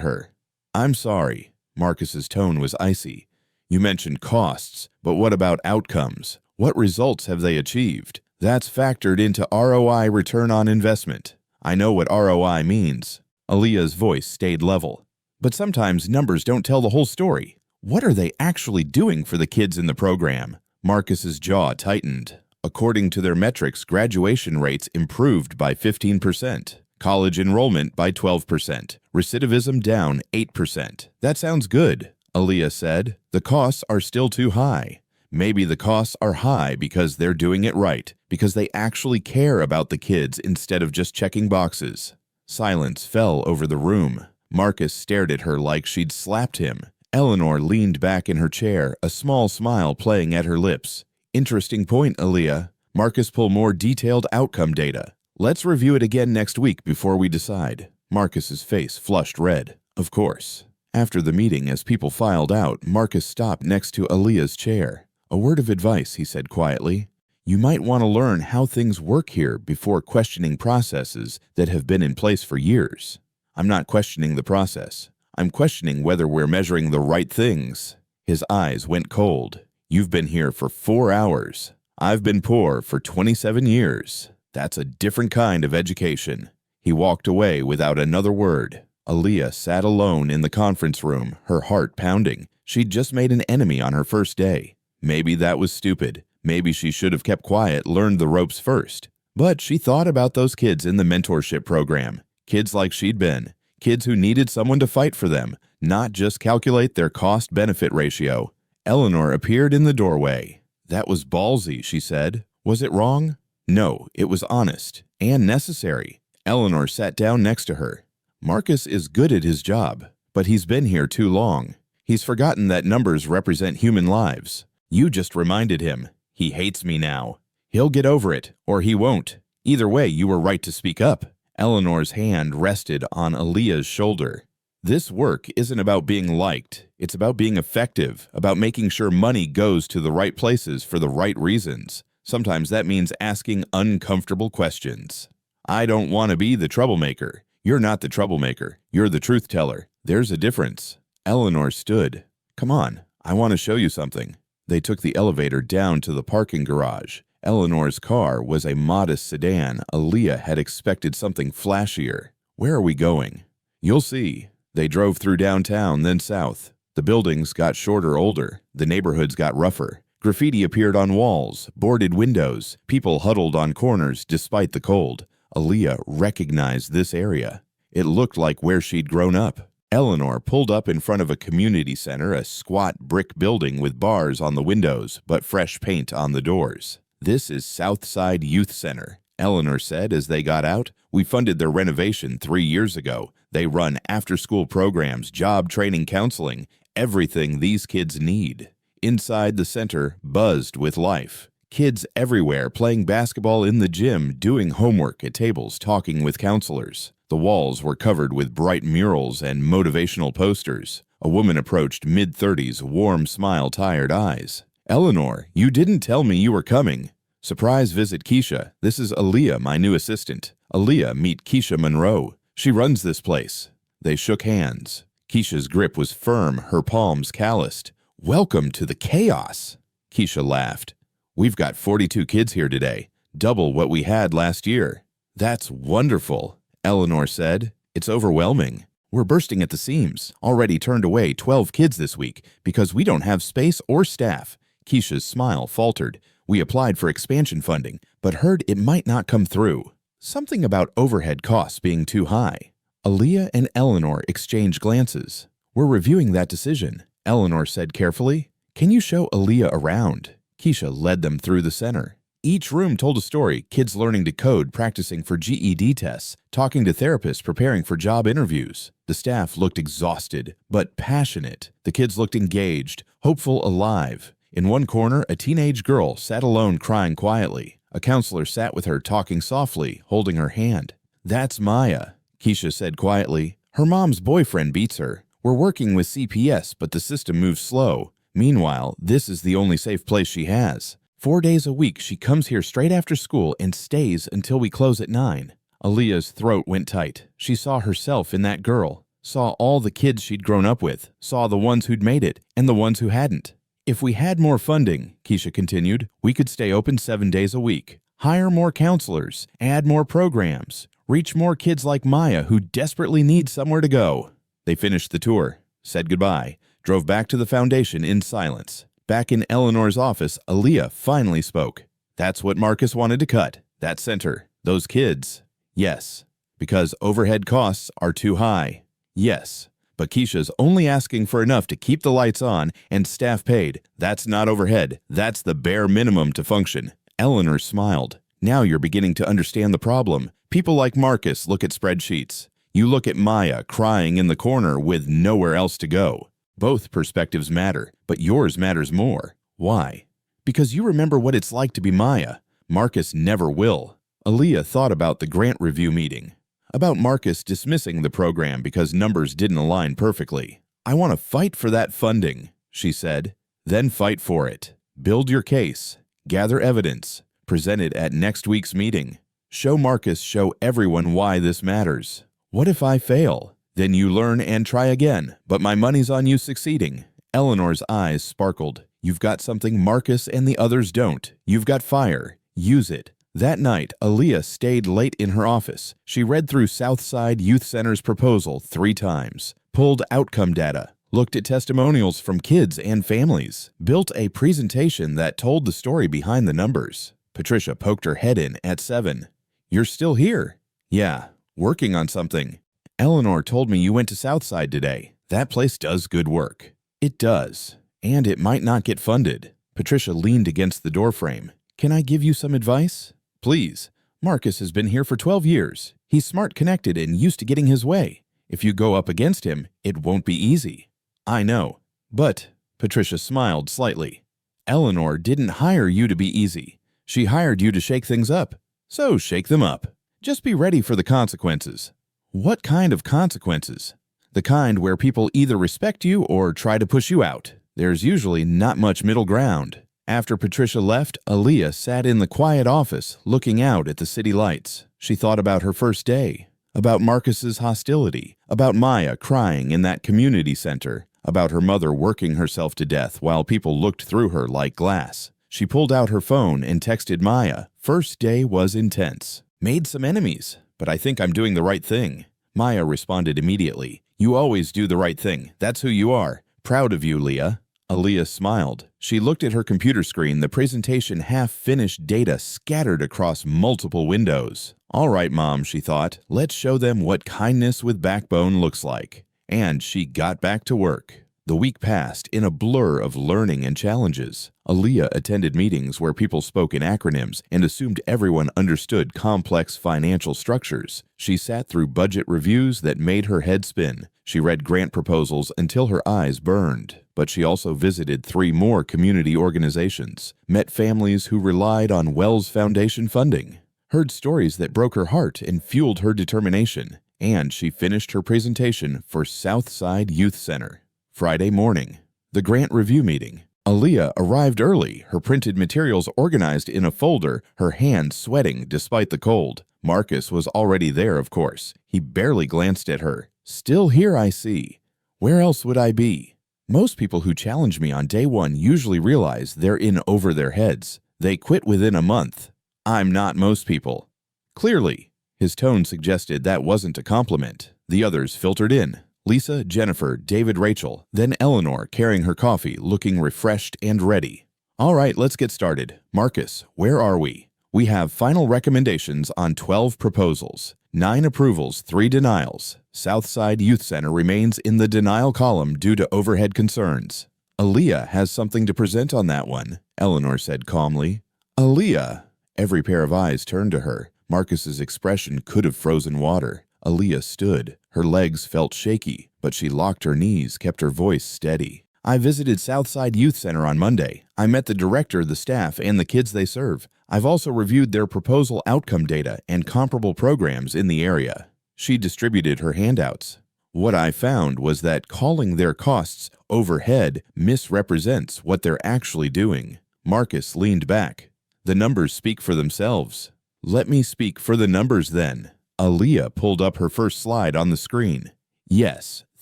her. "I'm sorry." Marcus's tone was icy. "You mentioned costs, but what about outcomes? What results have they achieved? That's factored into ROI, return on investment. I know what ROI means." Aaliyah's voice stayed level. "But sometimes numbers don't tell the whole story. What are they actually doing for the kids in the program?" Marcus's jaw tightened. "According to their metrics, graduation rates improved by 15%, college enrollment by 12%, recidivism down 8%. That sounds good," Aaliyah said. "The costs are still too high. Maybe the costs are high because they're doing it right, because they actually care about the kids instead of just checking boxes." Silence fell over the room. Marcus stared at her like she'd slapped him. Eleanor leaned back in her chair, a small smile playing at her lips. "Interesting point, Aaliyah. Marcus, pull more detailed outcome data. Let's review it again next week before we decide." Marcus's face flushed red. "Of course." After the meeting, as people filed out, Marcus stopped next to Aaliyah's chair. "A word of advice," he said quietly. "You might want to learn how things work here before questioning processes that have been in place for years." "I'm not questioning the process. I'm questioning whether we're measuring the right things." His eyes went cold. "You've been here for 4 hours. I've been poor for 27 years. That's a different kind of education." He walked away without another word. Aaliyah sat alone in the conference room, her heart pounding. She'd just made an enemy on her first day. Maybe that was stupid. Maybe she should have kept quiet, learned the ropes first. But she thought about those kids in the mentorship program. Kids like she'd been. Kids who needed someone to fight for them, not just calculate their cost-benefit ratio. Eleanor appeared in the doorway. "That was ballsy," she said. "Was it wrong?" "No, it was honest and necessary." Eleanor sat down next to her. "Marcus is good at his job, but he's been here too long. He's forgotten that numbers represent human lives. You just reminded him. He hates me now. He'll get over it, or he won't. Either way, you were right to speak up." Eleanor's hand rested on Aaliyah's shoulder. "This work isn't about being liked. It's about being effective, about making sure money goes to the right places for the right reasons. Sometimes that means asking uncomfortable questions." "I don't want to be the troublemaker." "You're not the troublemaker. You're the truth teller. There's a difference." Eleanor stood. "Come on, I want to show you something." They took the elevator down to the parking garage. Eleanor's car was a modest sedan. Aaliyah had expected something flashier. "Where are we going?" "You'll see." They drove through downtown, then south. The buildings got shorter, older. The neighborhoods got rougher. Graffiti appeared on walls, boarded windows. People huddled on corners despite the cold. Aaliyah recognized this area. It looked like where she'd grown up. Eleanor pulled up in front of a community center, a squat brick building with bars on the windows, but fresh paint on the doors. "This is Southside Youth Center," Eleanor said as they got out. "We funded their renovation 3 years ago. They run after-school programs, job training, counseling, everything these kids need." Inside the center buzzed with life. Kids everywhere playing basketball in the gym, doing homework at tables, talking with counselors. The walls were covered with bright murals and motivational posters. A woman approached, mid-30s, warm smile, tired eyes. "Eleanor, you didn't tell me you were coming." "Surprise visit, Keisha. This is Aaliyah, my new assistant. Aaliyah, meet Keisha Monroe. She runs this place." They shook hands. Keisha's grip was firm, her palms calloused. "Welcome to the chaos." Keisha laughed. "We've got 42 kids here today, double what we had last year." "That's wonderful," Eleanor said. "It's overwhelming. We're bursting at the seams. Already turned away 12 kids this week because we don't have space or staff." Keisha's smile faltered. "We applied for expansion funding, but heard it might not come through. Something about overhead costs being too high." Aaliyah and Eleanor exchanged glances. "We're reviewing that decision," Eleanor said carefully. "Can you show Aaliyah around?" Keisha led them through the center. Each room told a story, kids learning to code, practicing for GED tests, talking to therapists, preparing for job interviews. The staff looked exhausted, but passionate. The kids looked engaged, hopeful, alive. In one corner, a teenage girl sat alone crying quietly. A counselor sat with her, talking softly, holding her hand. "That's Maya," Keisha said quietly. "Her mom's boyfriend beats her. We're working with CPS, but the system moves slow. Meanwhile, this is the only safe place she has. 4 days a week, she comes here straight after school and stays until we close at 9. Aaliyah's throat went tight. She saw herself in that girl, saw all the kids she'd grown up with, saw the ones who'd made it and the ones who hadn't. "If we had more funding," Keisha continued, "we could stay open 7 days a week, hire more counselors, add more programs, reach more kids like Maya who desperately need somewhere to go." They finished the tour, said goodbye, drove back to the foundation in silence. Back in Eleanor's office, Aaliyah finally spoke. "That's what Marcus wanted to cut, that center, those kids." "Yes." "Because overhead costs are too high." "Yes." "But Keisha's only asking for enough to keep the lights on and staff paid. That's not overhead. That's the bare minimum to function." Eleanor smiled. "Now you're beginning to understand the problem. People like Marcus look at spreadsheets. You look at Maya crying in the corner with nowhere else to go. Both perspectives matter, but yours matters more. Why? Because you remember what it's like to be Maya. Marcus never will." Aaliyah thought about the grant review meeting, about Marcus dismissing the program because numbers didn't align perfectly. I want to fight for that funding, she said. Then fight for it. Build your case. Gather evidence. Present it at next week's meeting. Show everyone why this matters. What if I fail? Then you learn and try again, but my money's on you succeeding. Eleanor's eyes sparkled. You've got something Marcus and the others don't. You've got fire. Use it. That night, Aaliyah stayed late in her office. She read through Southside Youth Center's proposal 3 times, pulled outcome data, looked at testimonials from kids and families, built a presentation that told the story behind the numbers. Patricia poked her head in at 7. You're still here? Yeah, working on something. Eleanor told me you went to Southside today. That place does good work. It does, and it might not get funded. Patricia leaned against the doorframe. Can I give you some advice? Please. Marcus has been here for 12 years. He's smart, connected, and used to getting his way. If you go up against him, it won't be easy. I know. But, Patricia smiled slightly, Eleanor didn't hire you to be easy. She hired you to shake things up. So shake them up. Just be ready for the consequences. What kind of consequences? The kind where people either respect you or try to push you out. There's usually not much middle ground. After Patricia left, Aaliyah sat in the quiet office, looking out at the city lights. She thought about her first day, about Marcus's hostility, about Maya crying in that community center, about her mother working herself to death while people looked through her like glass. She pulled out her phone and texted Maya. First day was intense. Made some enemies, but I think I'm doing the right thing. Maya responded immediately. You always do the right thing. That's who you are. Proud of you, Leah. Aaliyah smiled. She looked at her computer screen, the presentation half-finished data scattered across multiple windows. All right, Mom, she thought. Let's show them what kindness with backbone looks like. And she got back to work. The week passed in a blur of learning and challenges. Aaliyah attended meetings where people spoke in acronyms and assumed everyone understood complex financial structures. She sat through budget reviews that made her head spin. She read grant proposals until her eyes burned. But she also visited 3 more community organizations, met families who relied on Wells Foundation funding, heard stories that broke her heart and fueled her determination, and she finished her presentation for Southside Youth Center. Friday morning, the grant review meeting. Aaliyah arrived early, her printed materials organized in a folder, her hands sweating despite the cold. Marcus was already there, of course. He barely glanced at her. Still here, I see. Where else would I be? Most people who challenge me on day 1 usually realize they're in over their heads. They quit within a month. I'm not most people. Clearly, his tone suggested that wasn't a compliment. The others filtered in. Lisa, Jennifer, David, Rachel, then Eleanor carrying her coffee, looking refreshed and ready. All right, let's get started. Marcus, where are we? We have final recommendations on 12 proposals, 9 approvals, 3 denials. Southside Youth Center remains in the denial column due to overhead concerns. Aaliyah has something to present on that one, Eleanor said calmly. Aaliyah. Every pair of eyes turned to her. Marcus's expression could have frozen water. Aaliyah stood. Her legs felt shaky, but she locked her knees, kept her voice steady. I visited Southside Youth Center on Monday. I met the director, the staff, and the kids they serve. I've also reviewed their proposal outcome data and comparable programs in the area. She distributed her handouts. What I found was that calling their costs overhead misrepresents what they're actually doing. Marcus leaned back. The numbers speak for themselves. Let me speak for the numbers then. Aaliyah pulled up her first slide on the screen. Yes,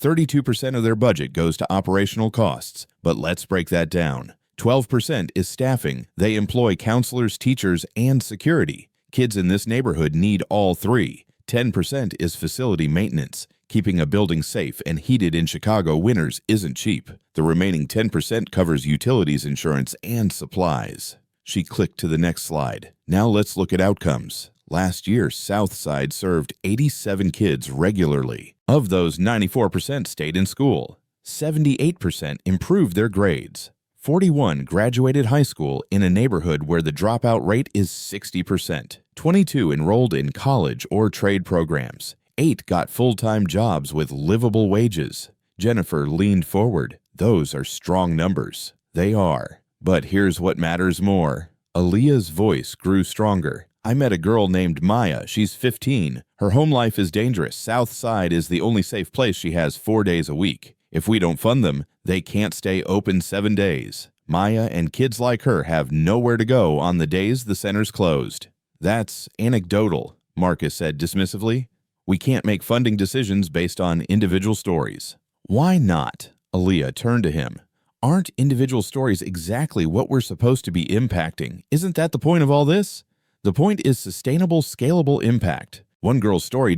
32% of their budget goes to operational costs, but let's break that down. 12% is staffing. They employ counselors, teachers, and security. Kids in this neighborhood need all 3. 10% is facility maintenance. Keeping a building safe and heated in Chicago winters isn't cheap. The remaining 10% covers utilities, insurance, and supplies. She clicked to the next slide. Now let's look at outcomes. Last year, Southside served 87 kids regularly. Of those, 94% stayed in school. 78% improved their grades. 41 graduated high school in a neighborhood where the dropout rate is 60%. 22 enrolled in college or trade programs. 8 got full-time jobs with livable wages. Jennifer leaned forward. Those are strong numbers. They are. But here's what matters more. Aaliyah's voice grew stronger. I met a girl named Maya. She's 15. Her home life is dangerous. Southside is the only safe place she has 4 days a week. If we don't fund them, they can't stay open 7 days. Maya and kids like her have nowhere to go on the days the center's closed. That's anecdotal, Marcus said dismissively. We can't make funding decisions based on individual stories. Why not? Aaliyah turned to him. Aren't individual stories exactly what we're supposed to be impacting? Isn't that the point of all this? The point is sustainable, scalable impact. One girl's story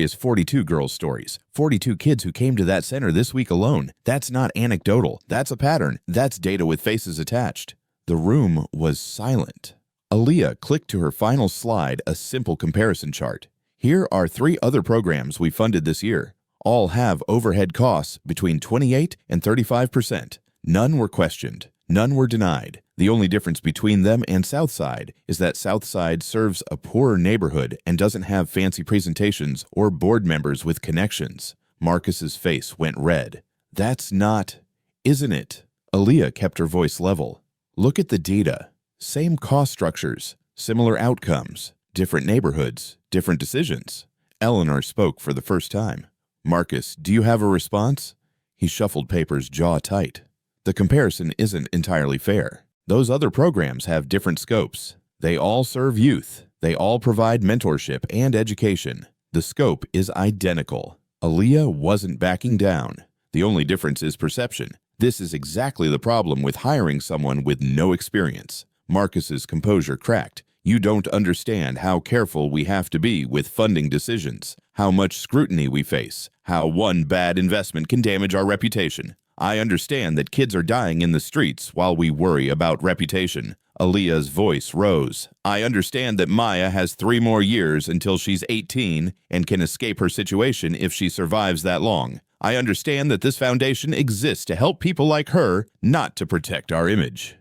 is 42 girls' stories. 42 kids who came to that center this week alone. That's not anecdotal. That's a pattern. That's data with faces attached. The room was silent. Aaliyah clicked to her final slide, a simple comparison chart. Here are 3 other programs we funded this year. All have overhead costs between 28 and 35%. None were questioned. None were denied. The only difference between them and Southside is that Southside serves a poorer neighborhood and doesn't have fancy presentations or board members with connections. Marcus's face went red. That's not, isn't it? Aaliyah kept her voice level. Look at the data. Same cost structures, similar outcomes, different neighborhoods, different decisions. Eleanor spoke for the first time. Marcus, do you have a response? He shuffled papers, jaw tight. The comparison isn't entirely fair. Those other programs have different scopes. They all serve youth. They all provide mentorship and education. The scope is identical. Aaliyah wasn't backing down. The only difference is perception. This is exactly the problem with hiring someone with no experience. Marcus's composure cracked. You don't understand how careful we have to be with funding decisions, how much scrutiny we face, how one bad investment can damage our reputation. I understand that kids are dying in the streets while we worry about reputation. Aaliyah's voice rose. I understand that Maya has 3 more years until she's 18 and can escape her situation if she survives that long. I understand that this foundation exists to help people like her, not to protect our image.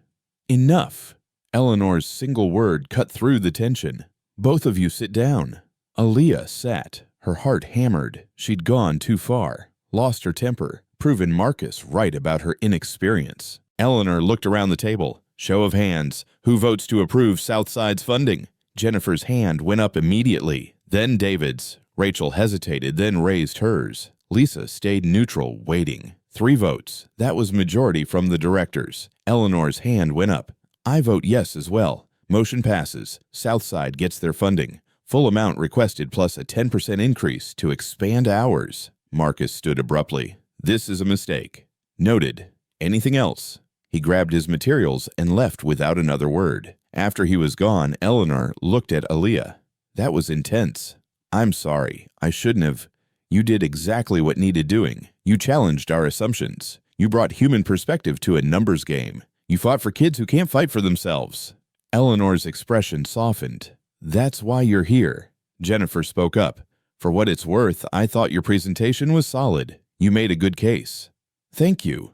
Enough. Eleanor's single word cut through the tension. Both of you sit down. Aaliyah sat. Her heart hammered. She'd gone too far, lost her temper, proven Marcus right about her inexperience. Eleanor looked around the table. Show of hands. Who votes to approve Southside's funding? Jennifer's hand went up immediately. Then David's. Rachel hesitated, then raised hers. Lisa stayed neutral, waiting. 3 votes. That was majority from the directors. Eleanor's hand went up. I vote yes as well. Motion passes. Southside gets their funding. Full amount requested plus a 10% increase to expand hours. Marcus stood abruptly. This is a mistake. Noted. Anything else? He grabbed his materials and left without another word. After he was gone, Eleanor looked at Aaliyah. That was intense. I'm sorry. I shouldn't have. You did exactly what needed doing. You challenged our assumptions. You brought human perspective to a numbers game. You fought for kids who can't fight for themselves. Eleanor's expression softened. That's why you're here. Jennifer spoke up. For what it's worth, I thought your presentation was solid. You made a good case. Thank you.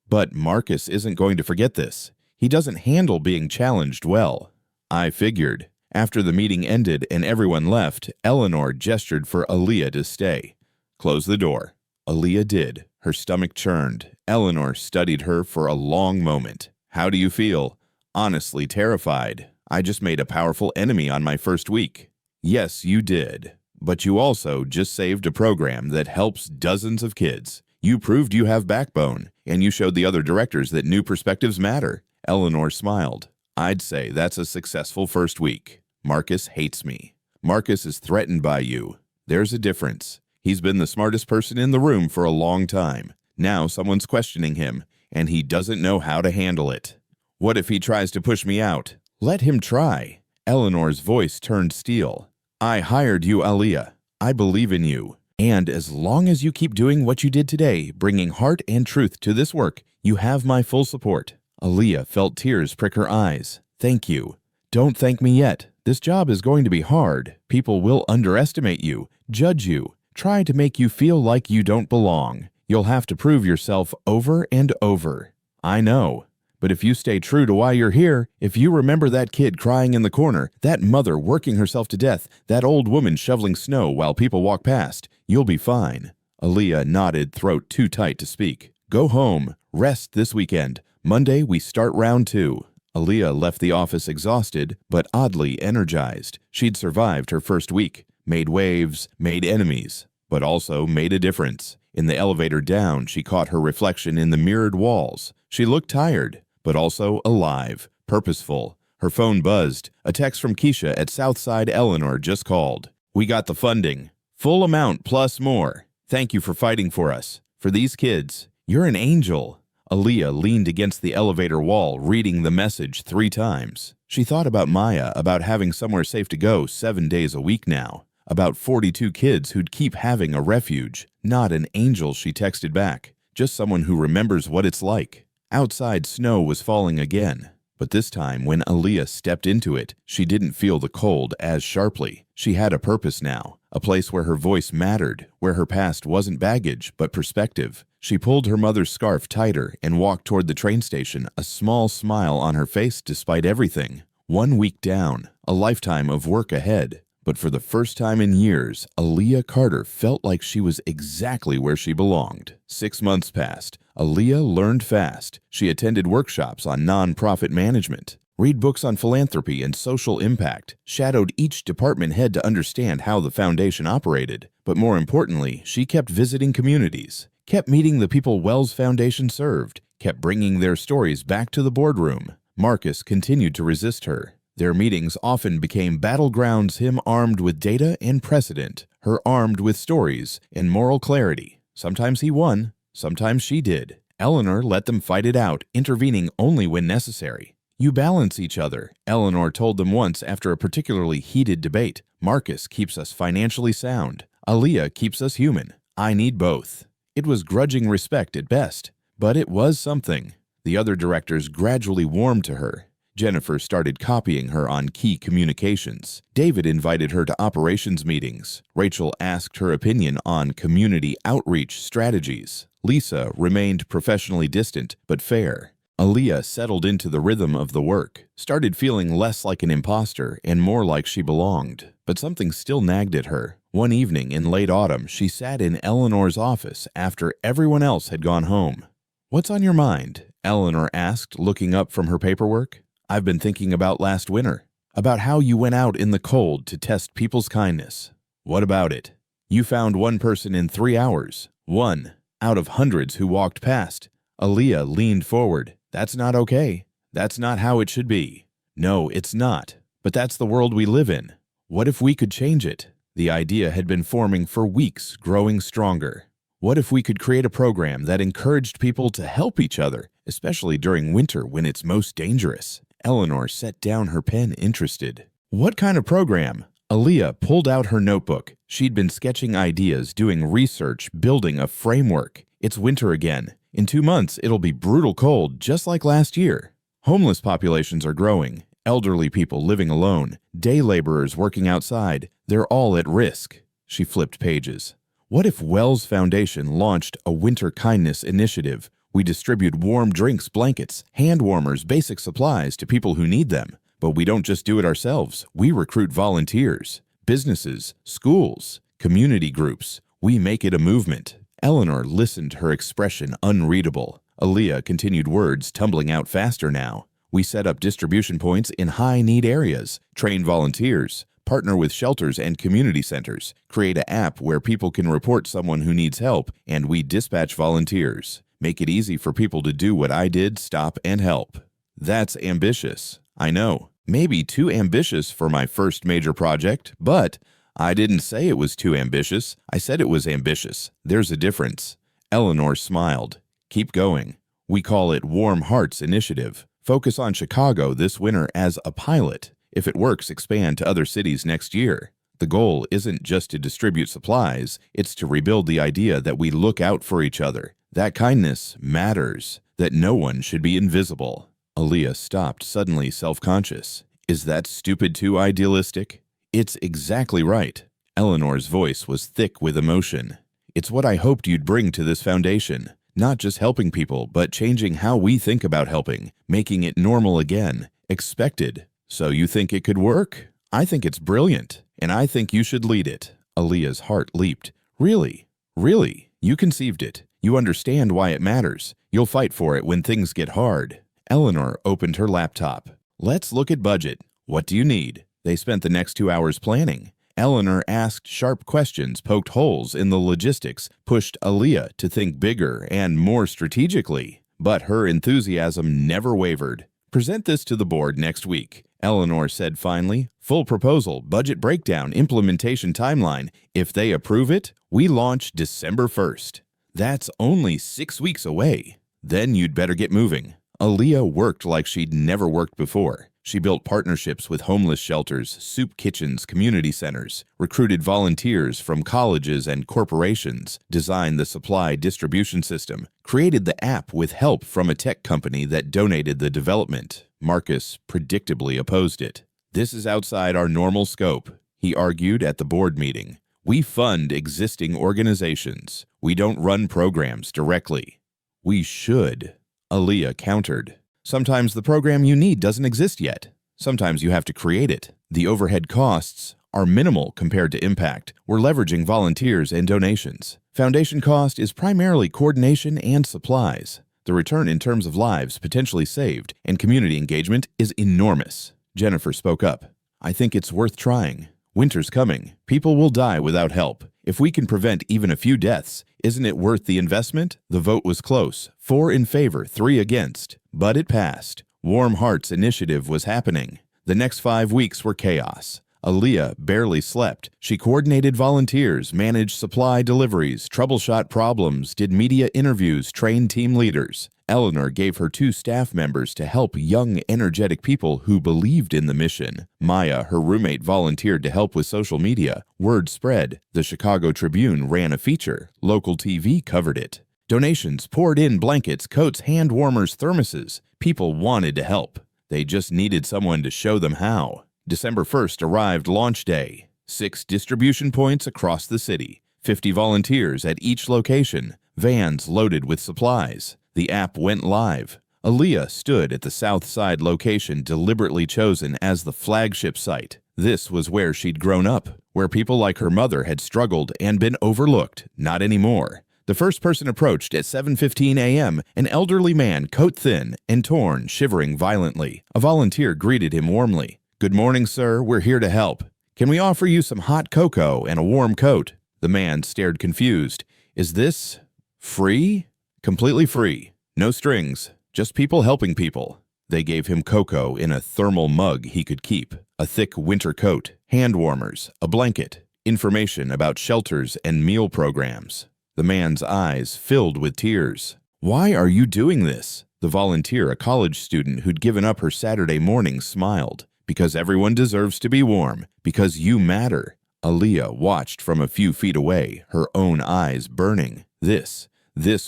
But Marcus isn't going to forget this. He doesn't handle being challenged well. I figured. After the meeting ended and everyone left, Eleanor gestured for Aaliyah to stay. Close the door. Aaliyah did. Her stomach churned. Eleanor studied her for a long moment. How do you feel? Honestly terrified. I just made a powerful enemy on my first week. Yes, you did. But you also just saved a program that helps dozens of kids. You proved you have backbone, and you showed the other directors that new perspectives matter. Eleanor smiled. I'd say that's a successful first week. Marcus hates me. Marcus is threatened by you. There's a difference. He's been the smartest person in the room for a long time. Now someone's questioning him, and he doesn't know how to handle it. What if he tries to push me out? Let him try. Eleanor's voice turned steel. I hired you, Aaliyah. I believe in you. And as long as you keep doing what you did today, bringing heart and truth to this work, you have my full support. Aaliyah felt tears prick her eyes. Thank you. Don't thank me yet. This job is going to be hard. People will underestimate you, judge you, try to make you feel like you don't belong. You'll have to prove yourself over and over. I know. But if you stay true to why you're here, if you remember that kid crying in the corner, that mother working herself to death, that old woman shoveling snow while people walk past, you'll be fine. Aaliyah nodded, throat too tight to speak. Go home. Rest this weekend. Monday, we start round 2. Aaliyah left the office exhausted, but oddly energized. She'd survived her first week, made waves, made enemies, but also made a difference. In the elevator down, she caught her reflection in the mirrored walls. She looked tired, but also alive, purposeful. Her phone buzzed. A text from Keisha at Southside Eleanor just called. "We got the funding. Full amount plus more. Thank you for fighting for us. For these kids, you're an angel." Aaliyah leaned against the elevator wall, reading the message 3 times. She thought about Maya, about having somewhere safe to go 7 days a week now, about 42 kids who'd keep having a refuge. Not an angel, she texted back, just someone who remembers what it's like. Outside, snow was falling again. But this time, when Aaliyah stepped into it, she didn't feel the cold as sharply. She had a purpose now, a place where her voice mattered, where her past wasn't baggage, but perspective. She pulled her mother's scarf tighter and walked toward the train station, a small smile on her face despite everything. 1 week down, a lifetime of work ahead. But for the first time in years, Aaliyah Carter felt like she was exactly where she belonged. 6 months passed. Aaliyah learned fast. She attended workshops on nonprofit management, read books on philanthropy and social impact, shadowed each department head to understand how the foundation operated. But more importantly, she kept visiting communities, kept meeting the people Wells Foundation served, kept bringing their stories back to the boardroom. Marcus continued to resist her. Their meetings often became battlegrounds, him armed with data and precedent, her armed with stories and moral clarity. Sometimes he won, sometimes she did. Eleanor let them fight it out, intervening only when necessary. "You balance each other," Eleanor told them once after a particularly heated debate. "Marcus keeps us financially sound. Aaliyah keeps us human. I need both." It was grudging respect at best, but it was something. The other directors gradually warmed to her. Jennifer started copying her on key communications. David invited her to operations meetings. Rachel asked her opinion on community outreach strategies. Lisa remained professionally distant but fair. Aaliyah settled into the rhythm of the work, started feeling less like an imposter and more like she belonged. But something still nagged at her. One evening in late autumn, she sat in Eleanor's office after everyone else had gone home. "What's on your mind?" Eleanor asked, looking up from her paperwork. "I've been thinking about last winter, about how you went out in the cold to test people's kindness." "What about it?" "You found one person in 3 hours. One out of hundreds who walked past." Aaliyah leaned forward. "That's not okay. That's not how it should be." "No, it's not. But that's the world we live in. What if we could change it?" The idea had been forming for weeks, growing stronger. What if we could create a program that encouraged people to help each other, especially during winter when it's most dangerous? Eleanor set down her pen, interested. "What kind of program?" Aaliyah pulled out her notebook. She'd been sketching ideas, doing research, building a framework. "It's winter again. In 2 months, it'll be brutal cold, just like last year. Homeless populations are growing. Elderly people living alone. Day laborers working outside. They're all at risk." She flipped pages. "What if Wells Foundation launched a winter kindness initiative? We distribute warm drinks, blankets, hand warmers, basic supplies to people who need them. But we don't just do it ourselves. We recruit volunteers, businesses, schools, community groups. We make it a movement." Eleanor listened, her expression unreadable. Aaliyah continued, words tumbling out faster now. "We set up distribution points in high-need areas, train volunteers, partner with shelters and community centers, create an app where people can report someone who needs help, and we dispatch volunteers. Make it easy for people to do what I did, stop and help." That's ambitious. I know. Maybe too ambitious for my first major project, but I didn't say it was too ambitious. I said it was ambitious. There's a difference. Eleanor smiled. "Keep going. We call it Warm Hearts Initiative. Focus on Chicago this winter as a pilot. If it works, expand to other cities next year. The goal isn't just to distribute supplies, it's to rebuild the idea that we look out for each other, that kindness matters, that no one should be invisible." Aaliyah stopped, suddenly self-conscious. "Is that stupid too idealistic?" "It's exactly right." Eleanor's voice was thick with emotion. "It's what I hoped you'd bring to this foundation. Not just helping people, but changing how we think about helping, making it normal again, expected. So you think it could work? I think it's brilliant, and I think you should lead it." Aaliyah's heart leaped. "Really? Really? You conceived it. You understand why it matters. You'll fight for it when things get hard." Eleanor opened her laptop. "Let's look at budget. What do you need?" They spent the next 2 hours planning. Eleanor asked sharp questions, poked holes in the logistics, pushed Aaliyah to think bigger and more strategically. But her enthusiasm never wavered. "Present this to the board next week," Eleanor said finally. "Full proposal, budget breakdown, implementation timeline. If they approve it, we launch December 1st. That's only 6 weeks away. Then you'd better get moving." Aaliyah worked like she'd never worked before. She built partnerships with homeless shelters, soup kitchens, community centers, recruited volunteers from colleges and corporations, designed the supply distribution system, created the app with help from a tech company that donated the development. Marcus predictably opposed it. "This is outside our normal scope," he argued at the board meeting. "We fund existing organizations. We don't run programs directly." "We should," Aaliyah countered. "Sometimes the program you need doesn't exist yet. Sometimes you have to create it. The overhead costs are minimal compared to impact. We're leveraging volunteers and donations. Foundation cost is primarily coordination and supplies. The return in terms of lives potentially saved and community engagement is enormous." Jennifer spoke up. "I think it's worth trying. Winter's coming. People will die without help. If we can prevent even a few deaths, isn't it worth the investment?" The vote was close. 4 in favor, 3 against. But it passed. Warm Hearts Initiative was happening. The next 5 weeks were chaos. Aaliyah barely slept. She coordinated volunteers, managed supply deliveries, troubleshot problems, did media interviews, trained team leaders. Eleanor gave her 2 staff members to help young, energetic people who believed in the mission. Maya, her roommate, volunteered to help with social media. Word spread. The Chicago Tribune ran a feature. Local TV covered it. Donations poured in: blankets, coats, hand warmers, thermoses. People wanted to help. They just needed someone to show them how. December 1st arrived launch day. 6 distribution points across the city. 50 volunteers at each location. Vans loaded with supplies. The app went live. Aaliyah stood at the South Side location deliberately chosen as the flagship site. This was where she'd grown up, where people like her mother had struggled and been overlooked. Not anymore. The first person approached at 7:15 a.m., an elderly man, coat thin and torn, shivering violently. A volunteer greeted him warmly. "Good morning, sir. We're here to help. Can we offer you some hot cocoa and a warm coat?" The man stared confused. "Is this free?" "Completely free. No strings. Just people helping people." They gave him cocoa in a thermal mug he could keep, a thick winter coat, hand warmers, a blanket, information about shelters and meal programs. The man's eyes filled with tears. "Why are you doing this?" The volunteer, a college student who'd given up her Saturday morning, smiled. "Because everyone deserves to be warm. Because you matter." Aaliyah watched from a few feet away, her own eyes burning. This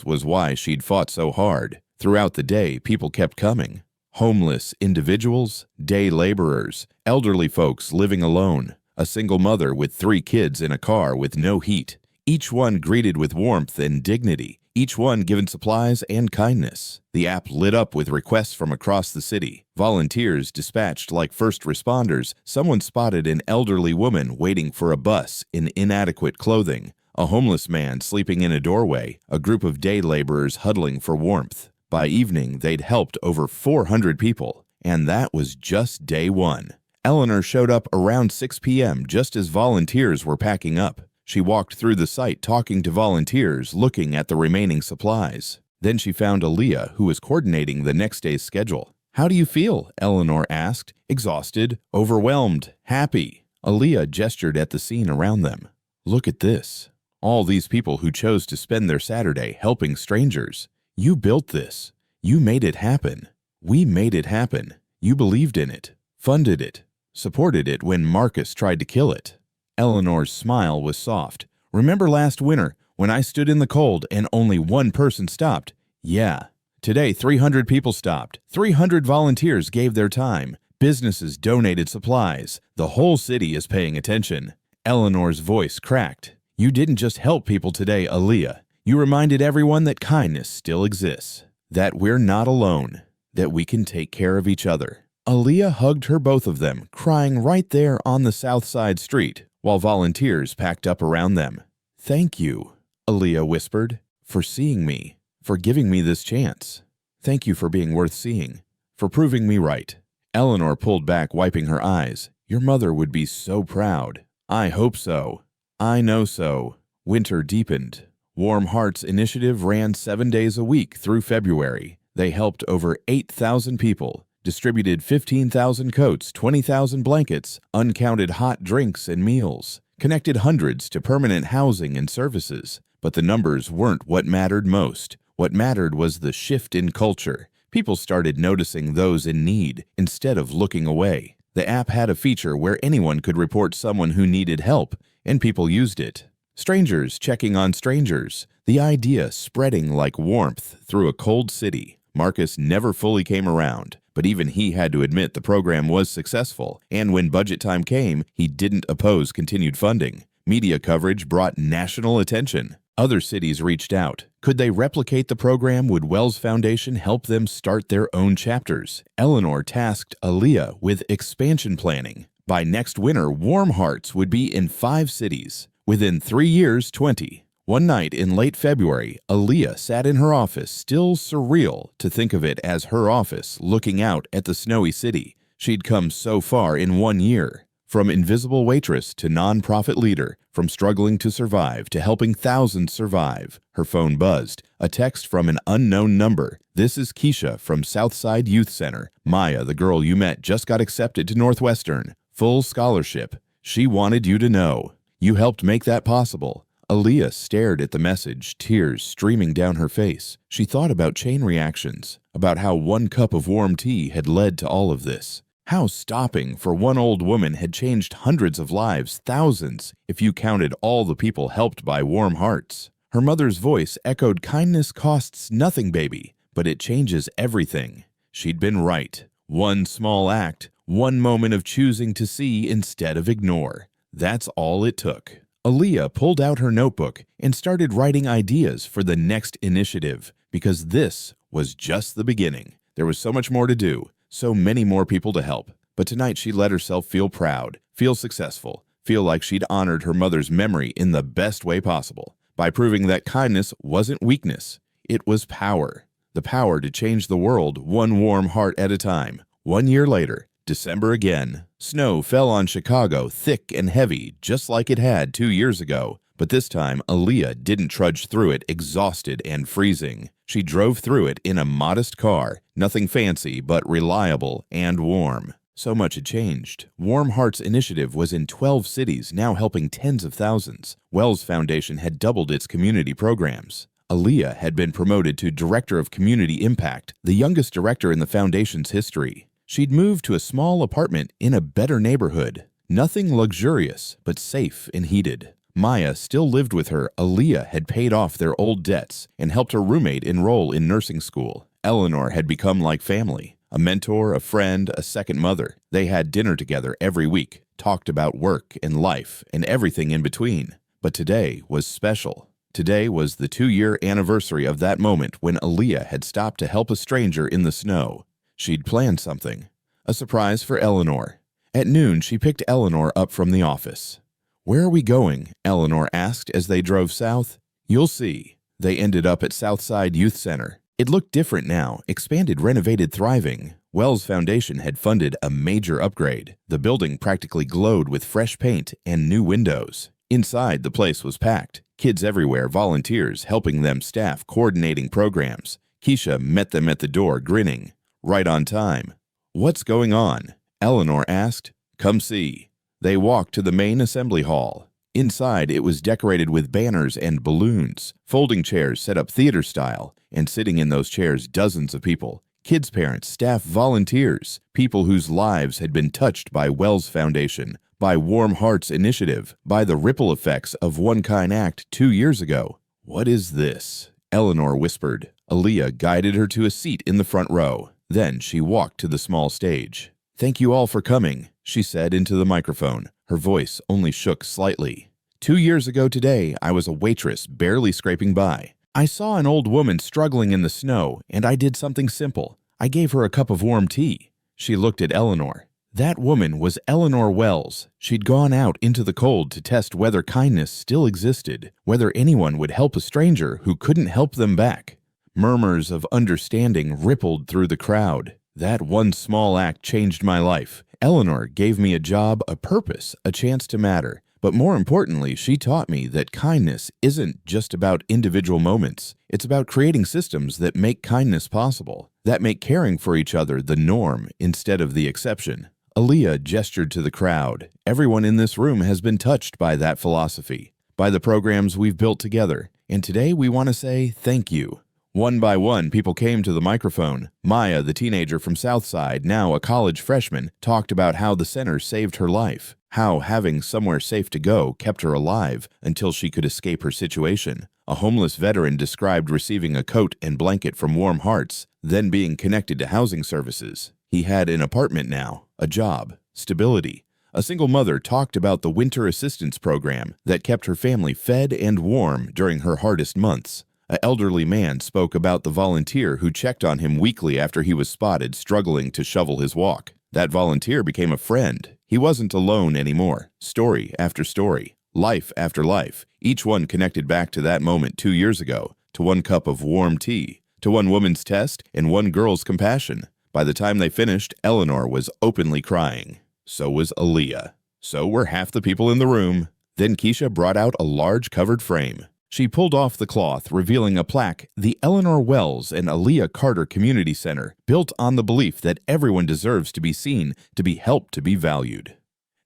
was why she'd fought so hard. Throughout the day, people kept coming. Homeless individuals, day laborers, elderly folks living alone, a single mother with 3 kids in a car with no heat. Each one greeted with warmth and dignity. Each one given supplies and kindness. The app lit up with requests from across the city. Volunteers dispatched like first responders. Someone spotted an elderly woman waiting for a bus in inadequate clothing. A homeless man sleeping in a doorway. A group of day laborers huddling for warmth. By evening, they'd helped over 400 people. And that was just day 1. Eleanor showed up around 6 p.m. just as volunteers were packing up. She walked through the site talking to volunteers, looking at the remaining supplies. Then she found Aaliyah, who was coordinating the next day's schedule. "How do you feel?" Eleanor asked. "Exhausted, overwhelmed, happy." Aaliyah gestured at the scene around them. "Look at this. All these people who chose to spend their Saturday helping strangers. You built this. You made it happen. We made it happen. You believed in it, funded it, supported it when Marcus tried to kill it." Eleanor's smile was soft. "Remember last winter when I stood in the cold and only 1 person stopped? Yeah. Today, 300 people stopped. 300 volunteers gave their time. Businesses donated supplies. The whole city is paying attention." Eleanor's voice cracked. "You didn't just help people today, Aaliyah. You reminded everyone that kindness still exists, that we're not alone, that we can take care of each other." Aaliyah hugged her, both of them, crying right there on the South Side street, while volunteers packed up around them. "Thank you," Aaliyah whispered, "for seeing me, for giving me this chance. Thank you for being worth seeing, for proving me right." Eleanor pulled back, wiping her eyes. "Your mother would be so proud." I hope so. I know so. Winter deepened. Warm Hearts Initiative ran 7 days a week through February. They helped over 8,000 people, distributed 15,000 coats, 20,000 blankets, uncounted hot drinks and meals, connected hundreds to permanent housing and services. But the numbers weren't what mattered most. What mattered was the shift in culture. People started noticing those in need instead of looking away. The app had a feature where anyone could report someone who needed help, and people used it. Strangers checking on strangers, the idea spreading like warmth through a cold city. Marcus never fully came around, but even he had to admit the program was successful, and when budget time came, he didn't oppose continued funding. Media coverage brought national attention. Other cities reached out. Could they replicate the program? Would Wells Foundation help them start their own chapters? Eleanor tasked Aaliyah with expansion planning. By next winter, Warm Hearts would be in 5 cities. Within 3 years, 20. One night in late February, Aaliyah sat in her office, still surreal to think of it as her office, looking out at the snowy city. She'd come so far in 1 year. From invisible waitress to nonprofit leader, from struggling to survive to helping thousands survive. Her phone buzzed. A text from an unknown number. This is Keisha from Southside Youth Center. Maya, the girl you met, just got accepted to Northwestern. Full scholarship. She wanted you to know. You helped make that possible. Aaliyah stared at the message, tears streaming down her face. She thought about chain reactions, about how 1 cup of warm tea had led to all of this. How stopping for one old woman had changed hundreds of lives, thousands, if you counted all the people helped by Warm Hearts. Her mother's voice echoed, "Kindness costs nothing, baby, but it changes everything." She'd been right. One small act, one moment of choosing to see instead of ignore. That's all it took. Aaliyah pulled out her notebook and started writing ideas for the next initiative, because this was just the beginning. There was so much more to do. So many more people to help. But tonight she let herself feel proud, feel successful, feel like she'd honored her mother's memory in the best way possible, by proving that kindness wasn't weakness, it was power. The power to change the world one warm heart at a time. 1 year later, December again. Snow fell on Chicago, thick and heavy, just like it had 2 years ago. But this time, Aaliyah didn't trudge through it exhausted and freezing. She drove through it in a modest car, nothing fancy but reliable and warm. So much had changed. Warm Hearts Initiative was in 12 cities, now helping tens of thousands. Wells Foundation had doubled its community programs. Aaliyah had been promoted to Director of Community Impact, the youngest director in the foundation's history. She'd moved to a small apartment in a better neighborhood. Nothing luxurious, but safe and heated. Maya still lived with her. Aaliyah had paid off their old debts and helped her roommate enroll in nursing school. Eleanor had become like family, a mentor, a friend, a second mother. They had dinner together every week, talked about work and life and everything in between. But today was special. Today was the 2-year anniversary of that moment when Aaliyah had stopped to help a stranger in the snow. She'd planned something, a surprise for Eleanor. At noon, she picked Eleanor up from the office. "Where are we going?" Eleanor asked as they drove south. "You'll see." They ended up at Southside Youth Center. It looked different now, expanded, renovated, thriving. Wells Foundation had funded a major upgrade. The building practically glowed with fresh paint and new windows. Inside, the place was packed. Kids everywhere, volunteers helping them, staff coordinating programs. Keisha met them at the door, grinning. Right on time. "What's going on?" Eleanor asked. "Come see." They walked to the main assembly hall. Inside, it was decorated with banners and balloons, folding chairs set up theater style, and sitting in those chairs dozens of people. Kids' parents, staff, volunteers, people whose lives had been touched by Wells Foundation, by Warm Hearts Initiative, by the ripple effects of One Kind Act 2 years ago. "What is this?" Eleanor whispered. Aaliyah guided her to a seat in the front row. Then she walked to the small stage. "Thank you all for coming," she said into the microphone. Her voice only shook slightly. 2 years ago today, I was a waitress barely scraping by. I saw an old woman struggling in the snow, and I did something simple. I gave her a cup of warm tea." She looked at Eleanor. That woman was Eleanor Wells. She'd gone out into the cold to test whether kindness still existed, whether anyone would help a stranger who couldn't help them back. Murmurs of understanding rippled through the crowd. "That one small act changed my life. Eleanor gave me a job, a purpose, a chance to matter. But more importantly, she taught me that kindness isn't just about individual moments. It's about creating systems that make kindness possible, that make caring for each other the norm instead of the exception. Aaliyah gestured to the crowd. Everyone in this room has been touched by that philosophy, by the programs we've built together, and today we want to say thank you. One by one, people came to the microphone. Maya, the teenager from Southside, now a college freshman, talked about how the center saved her life, how having somewhere safe to go kept her alive until she could escape her situation. A homeless veteran described receiving a coat and blanket from Warm Hearts, then being connected to housing services. He had an apartment now, a job, stability. A single mother talked about the winter assistance program that kept her family fed and warm during her hardest months. An elderly man spoke about the volunteer who checked on him weekly after he was spotted struggling to shovel his walk. That volunteer became a friend. He wasn't alone anymore. Story after story, life after life, each one connected back to that moment 2 years ago, to one cup of warm tea, to one woman's test and one girl's compassion. By the time they finished, Eleanor was openly crying. So was Aaliyah. So were half the people in the room. Then Keisha brought out a large covered frame. She pulled off the cloth, revealing a plaque, the Eleanor Wells and Aaliyah Carter Community Center, built on the belief that everyone deserves to be seen, to be helped, to be valued.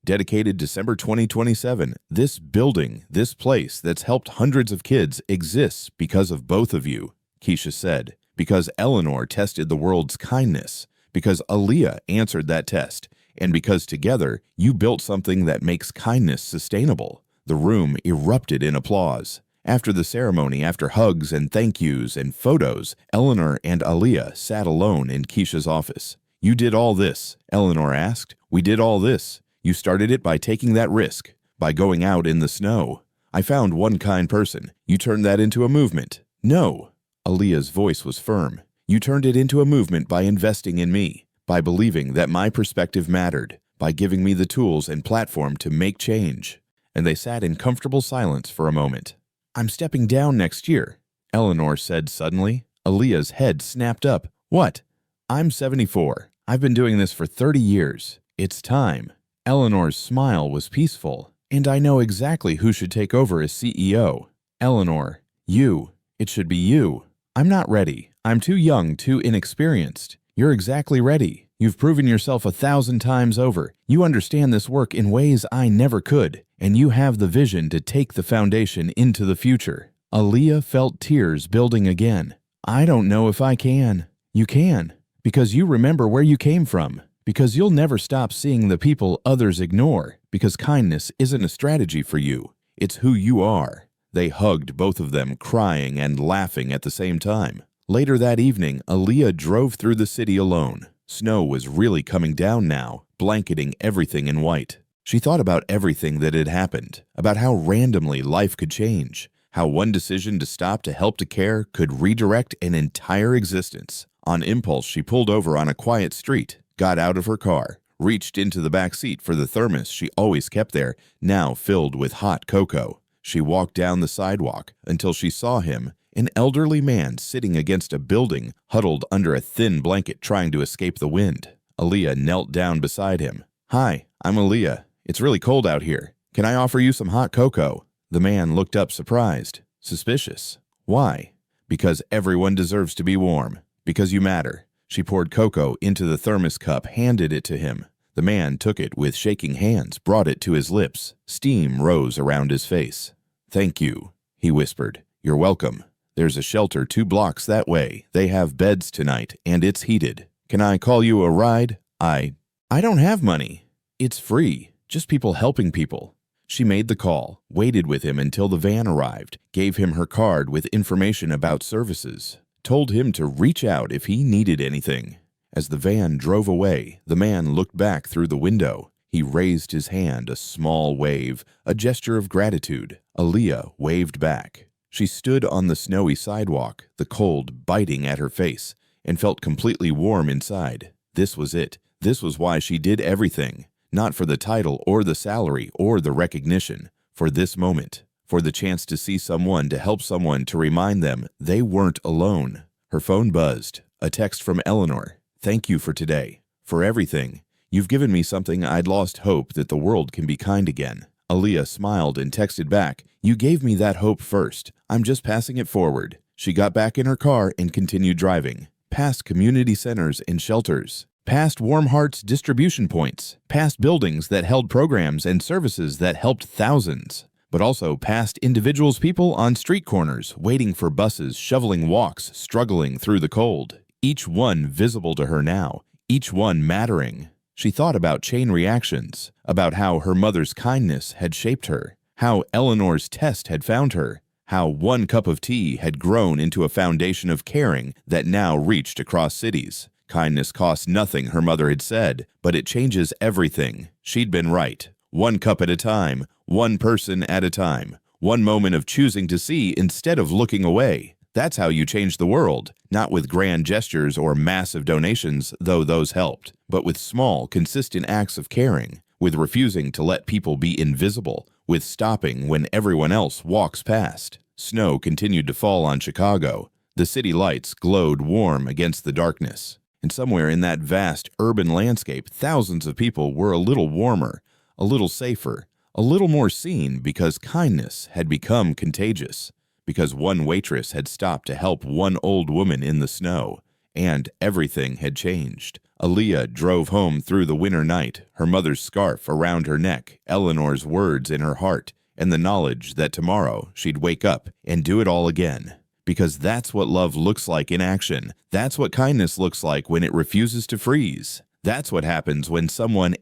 Dedicated December 2027, this building, this place that's helped hundreds of kids exists because of both of you, Keisha said, because Eleanor tested the world's kindness, because Aaliyah answered that test, and because together you built something that makes kindness sustainable. The room erupted in applause. After the ceremony, after hugs and thank yous and photos, Eleanor and Aaliyah sat alone in Keisha's office. You did all this, Eleanor asked. We did all this. You started it by taking that risk, by going out in the snow. I found one kind person. You turned that into a movement. No. Aaliyah's voice was firm. You turned it into a movement by investing in me, by believing that my perspective mattered, by giving me the tools and platform to make change. And they sat in comfortable silence for a moment. I'm stepping down next year, Eleanor said suddenly. Aaliyah's head snapped up. What? I'm 74. I've been doing this for 30 years. It's time. Eleanor's smile was peaceful. And I know exactly who should take over as CEO. Eleanor, you. It should be you. I'm not ready. I'm too young, too inexperienced. You're exactly ready. You've proven yourself 1,000 times over. You understand this work in ways I never could, and you have the vision to take the foundation into the future. Aaliyah felt tears building again. I don't know if I can. You can, because you remember where you came from, because you'll never stop seeing the people others ignore, because kindness isn't a strategy for you. It's who you are. They hugged, both of them crying and laughing at the same time. Later that evening, Aaliyah drove through the city alone. Snow was really coming down now, blanketing everything in white. She thought about everything that had happened, about how randomly life could change, how one decision to stop to help to care could redirect an entire existence. On impulse, she pulled over on a quiet street, got out of her car, reached into the back seat for the thermos she always kept there, now filled with hot cocoa. She walked down the sidewalk until she saw him, an elderly man sitting against a building, huddled under a thin blanket trying to escape the wind. Aaliyah knelt down beside him. Hi, I'm Aaliyah. It's really cold out here. Can I offer you some hot cocoa? The man looked up surprised, suspicious. Why? Because everyone deserves to be warm. Because you matter. She poured cocoa into the thermos cup, handed it to him. The man took it with shaking hands, brought it to his lips. Steam rose around his face. Thank you, he whispered. You're welcome. There's a shelter 2 blocks that way. They have beds tonight, and it's heated. Can I call you a ride? I don't have money. It's free. Just people helping people. She made the call, waited with him until the van arrived, gave him her card with information about services, told him to reach out if he needed anything. As the van drove away, the man looked back through the window. He raised his hand, a small wave, a gesture of gratitude. Aaliyah waved back. She stood on the snowy sidewalk, the cold biting at her face, and felt completely warm inside. This was it. This was why she did everything. Not for the title or the salary or the recognition. For this moment. For the chance to see someone, to help someone, to remind them they weren't alone. Her phone buzzed. A text from Eleanor. Thank you for today. For everything. You've given me something I'd lost hope that the world can be kind again. Aaliyah smiled and texted back, "You gave me that hope first. I'm just passing it forward." She got back in her car and continued driving, past community centers and shelters, past Warm Hearts distribution points, past buildings that held programs and services that helped thousands, but also past individuals, people on street corners, waiting for buses, shoveling walks, struggling through the cold. Each one visible to her now, each one mattering. She thought about chain reactions, about how her mother's kindness had shaped her, how Eleanor's test had found her, how one cup of tea had grown into a foundation of caring that now reached across cities. Kindness costs nothing, her mother had said, but it changes everything. She'd been right. One cup at a time, one person at a time, one moment of choosing to see instead of looking away. That's how you change the world, not with grand gestures or massive donations, though those helped, but with small, consistent acts of caring, with refusing to let people be invisible, with stopping when everyone else walks past. Snow continued to fall on Chicago. The city lights glowed warm against the darkness. And somewhere in that vast urban landscape, thousands of people were a little warmer, a little safer, a little more seen because kindness had become contagious. Because one waitress had stopped to help one old woman in the snow, and everything had changed. Aaliyah drove home through the winter night, her mother's scarf around her neck, Eleanor's words in her heart, and the knowledge that tomorrow she'd wake up and do it all again. Because that's what love looks like in action. That's what kindness looks like when it refuses to freeze. That's what happens when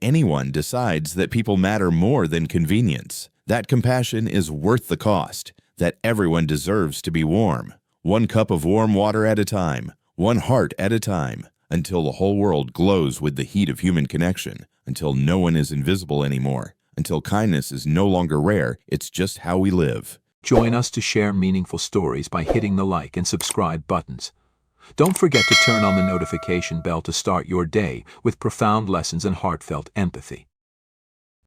anyone decides that people matter more than convenience. That compassion is worth the cost. That everyone deserves to be warm. One cup of warm water at a time, one heart at a time, until the whole world glows with the heat of human connection, until no one is invisible anymore, until kindness is no longer rare, it's just how we live. Join us to share meaningful stories by hitting the like and subscribe buttons. Don't forget to turn on the notification bell to start your day with profound lessons and heartfelt empathy.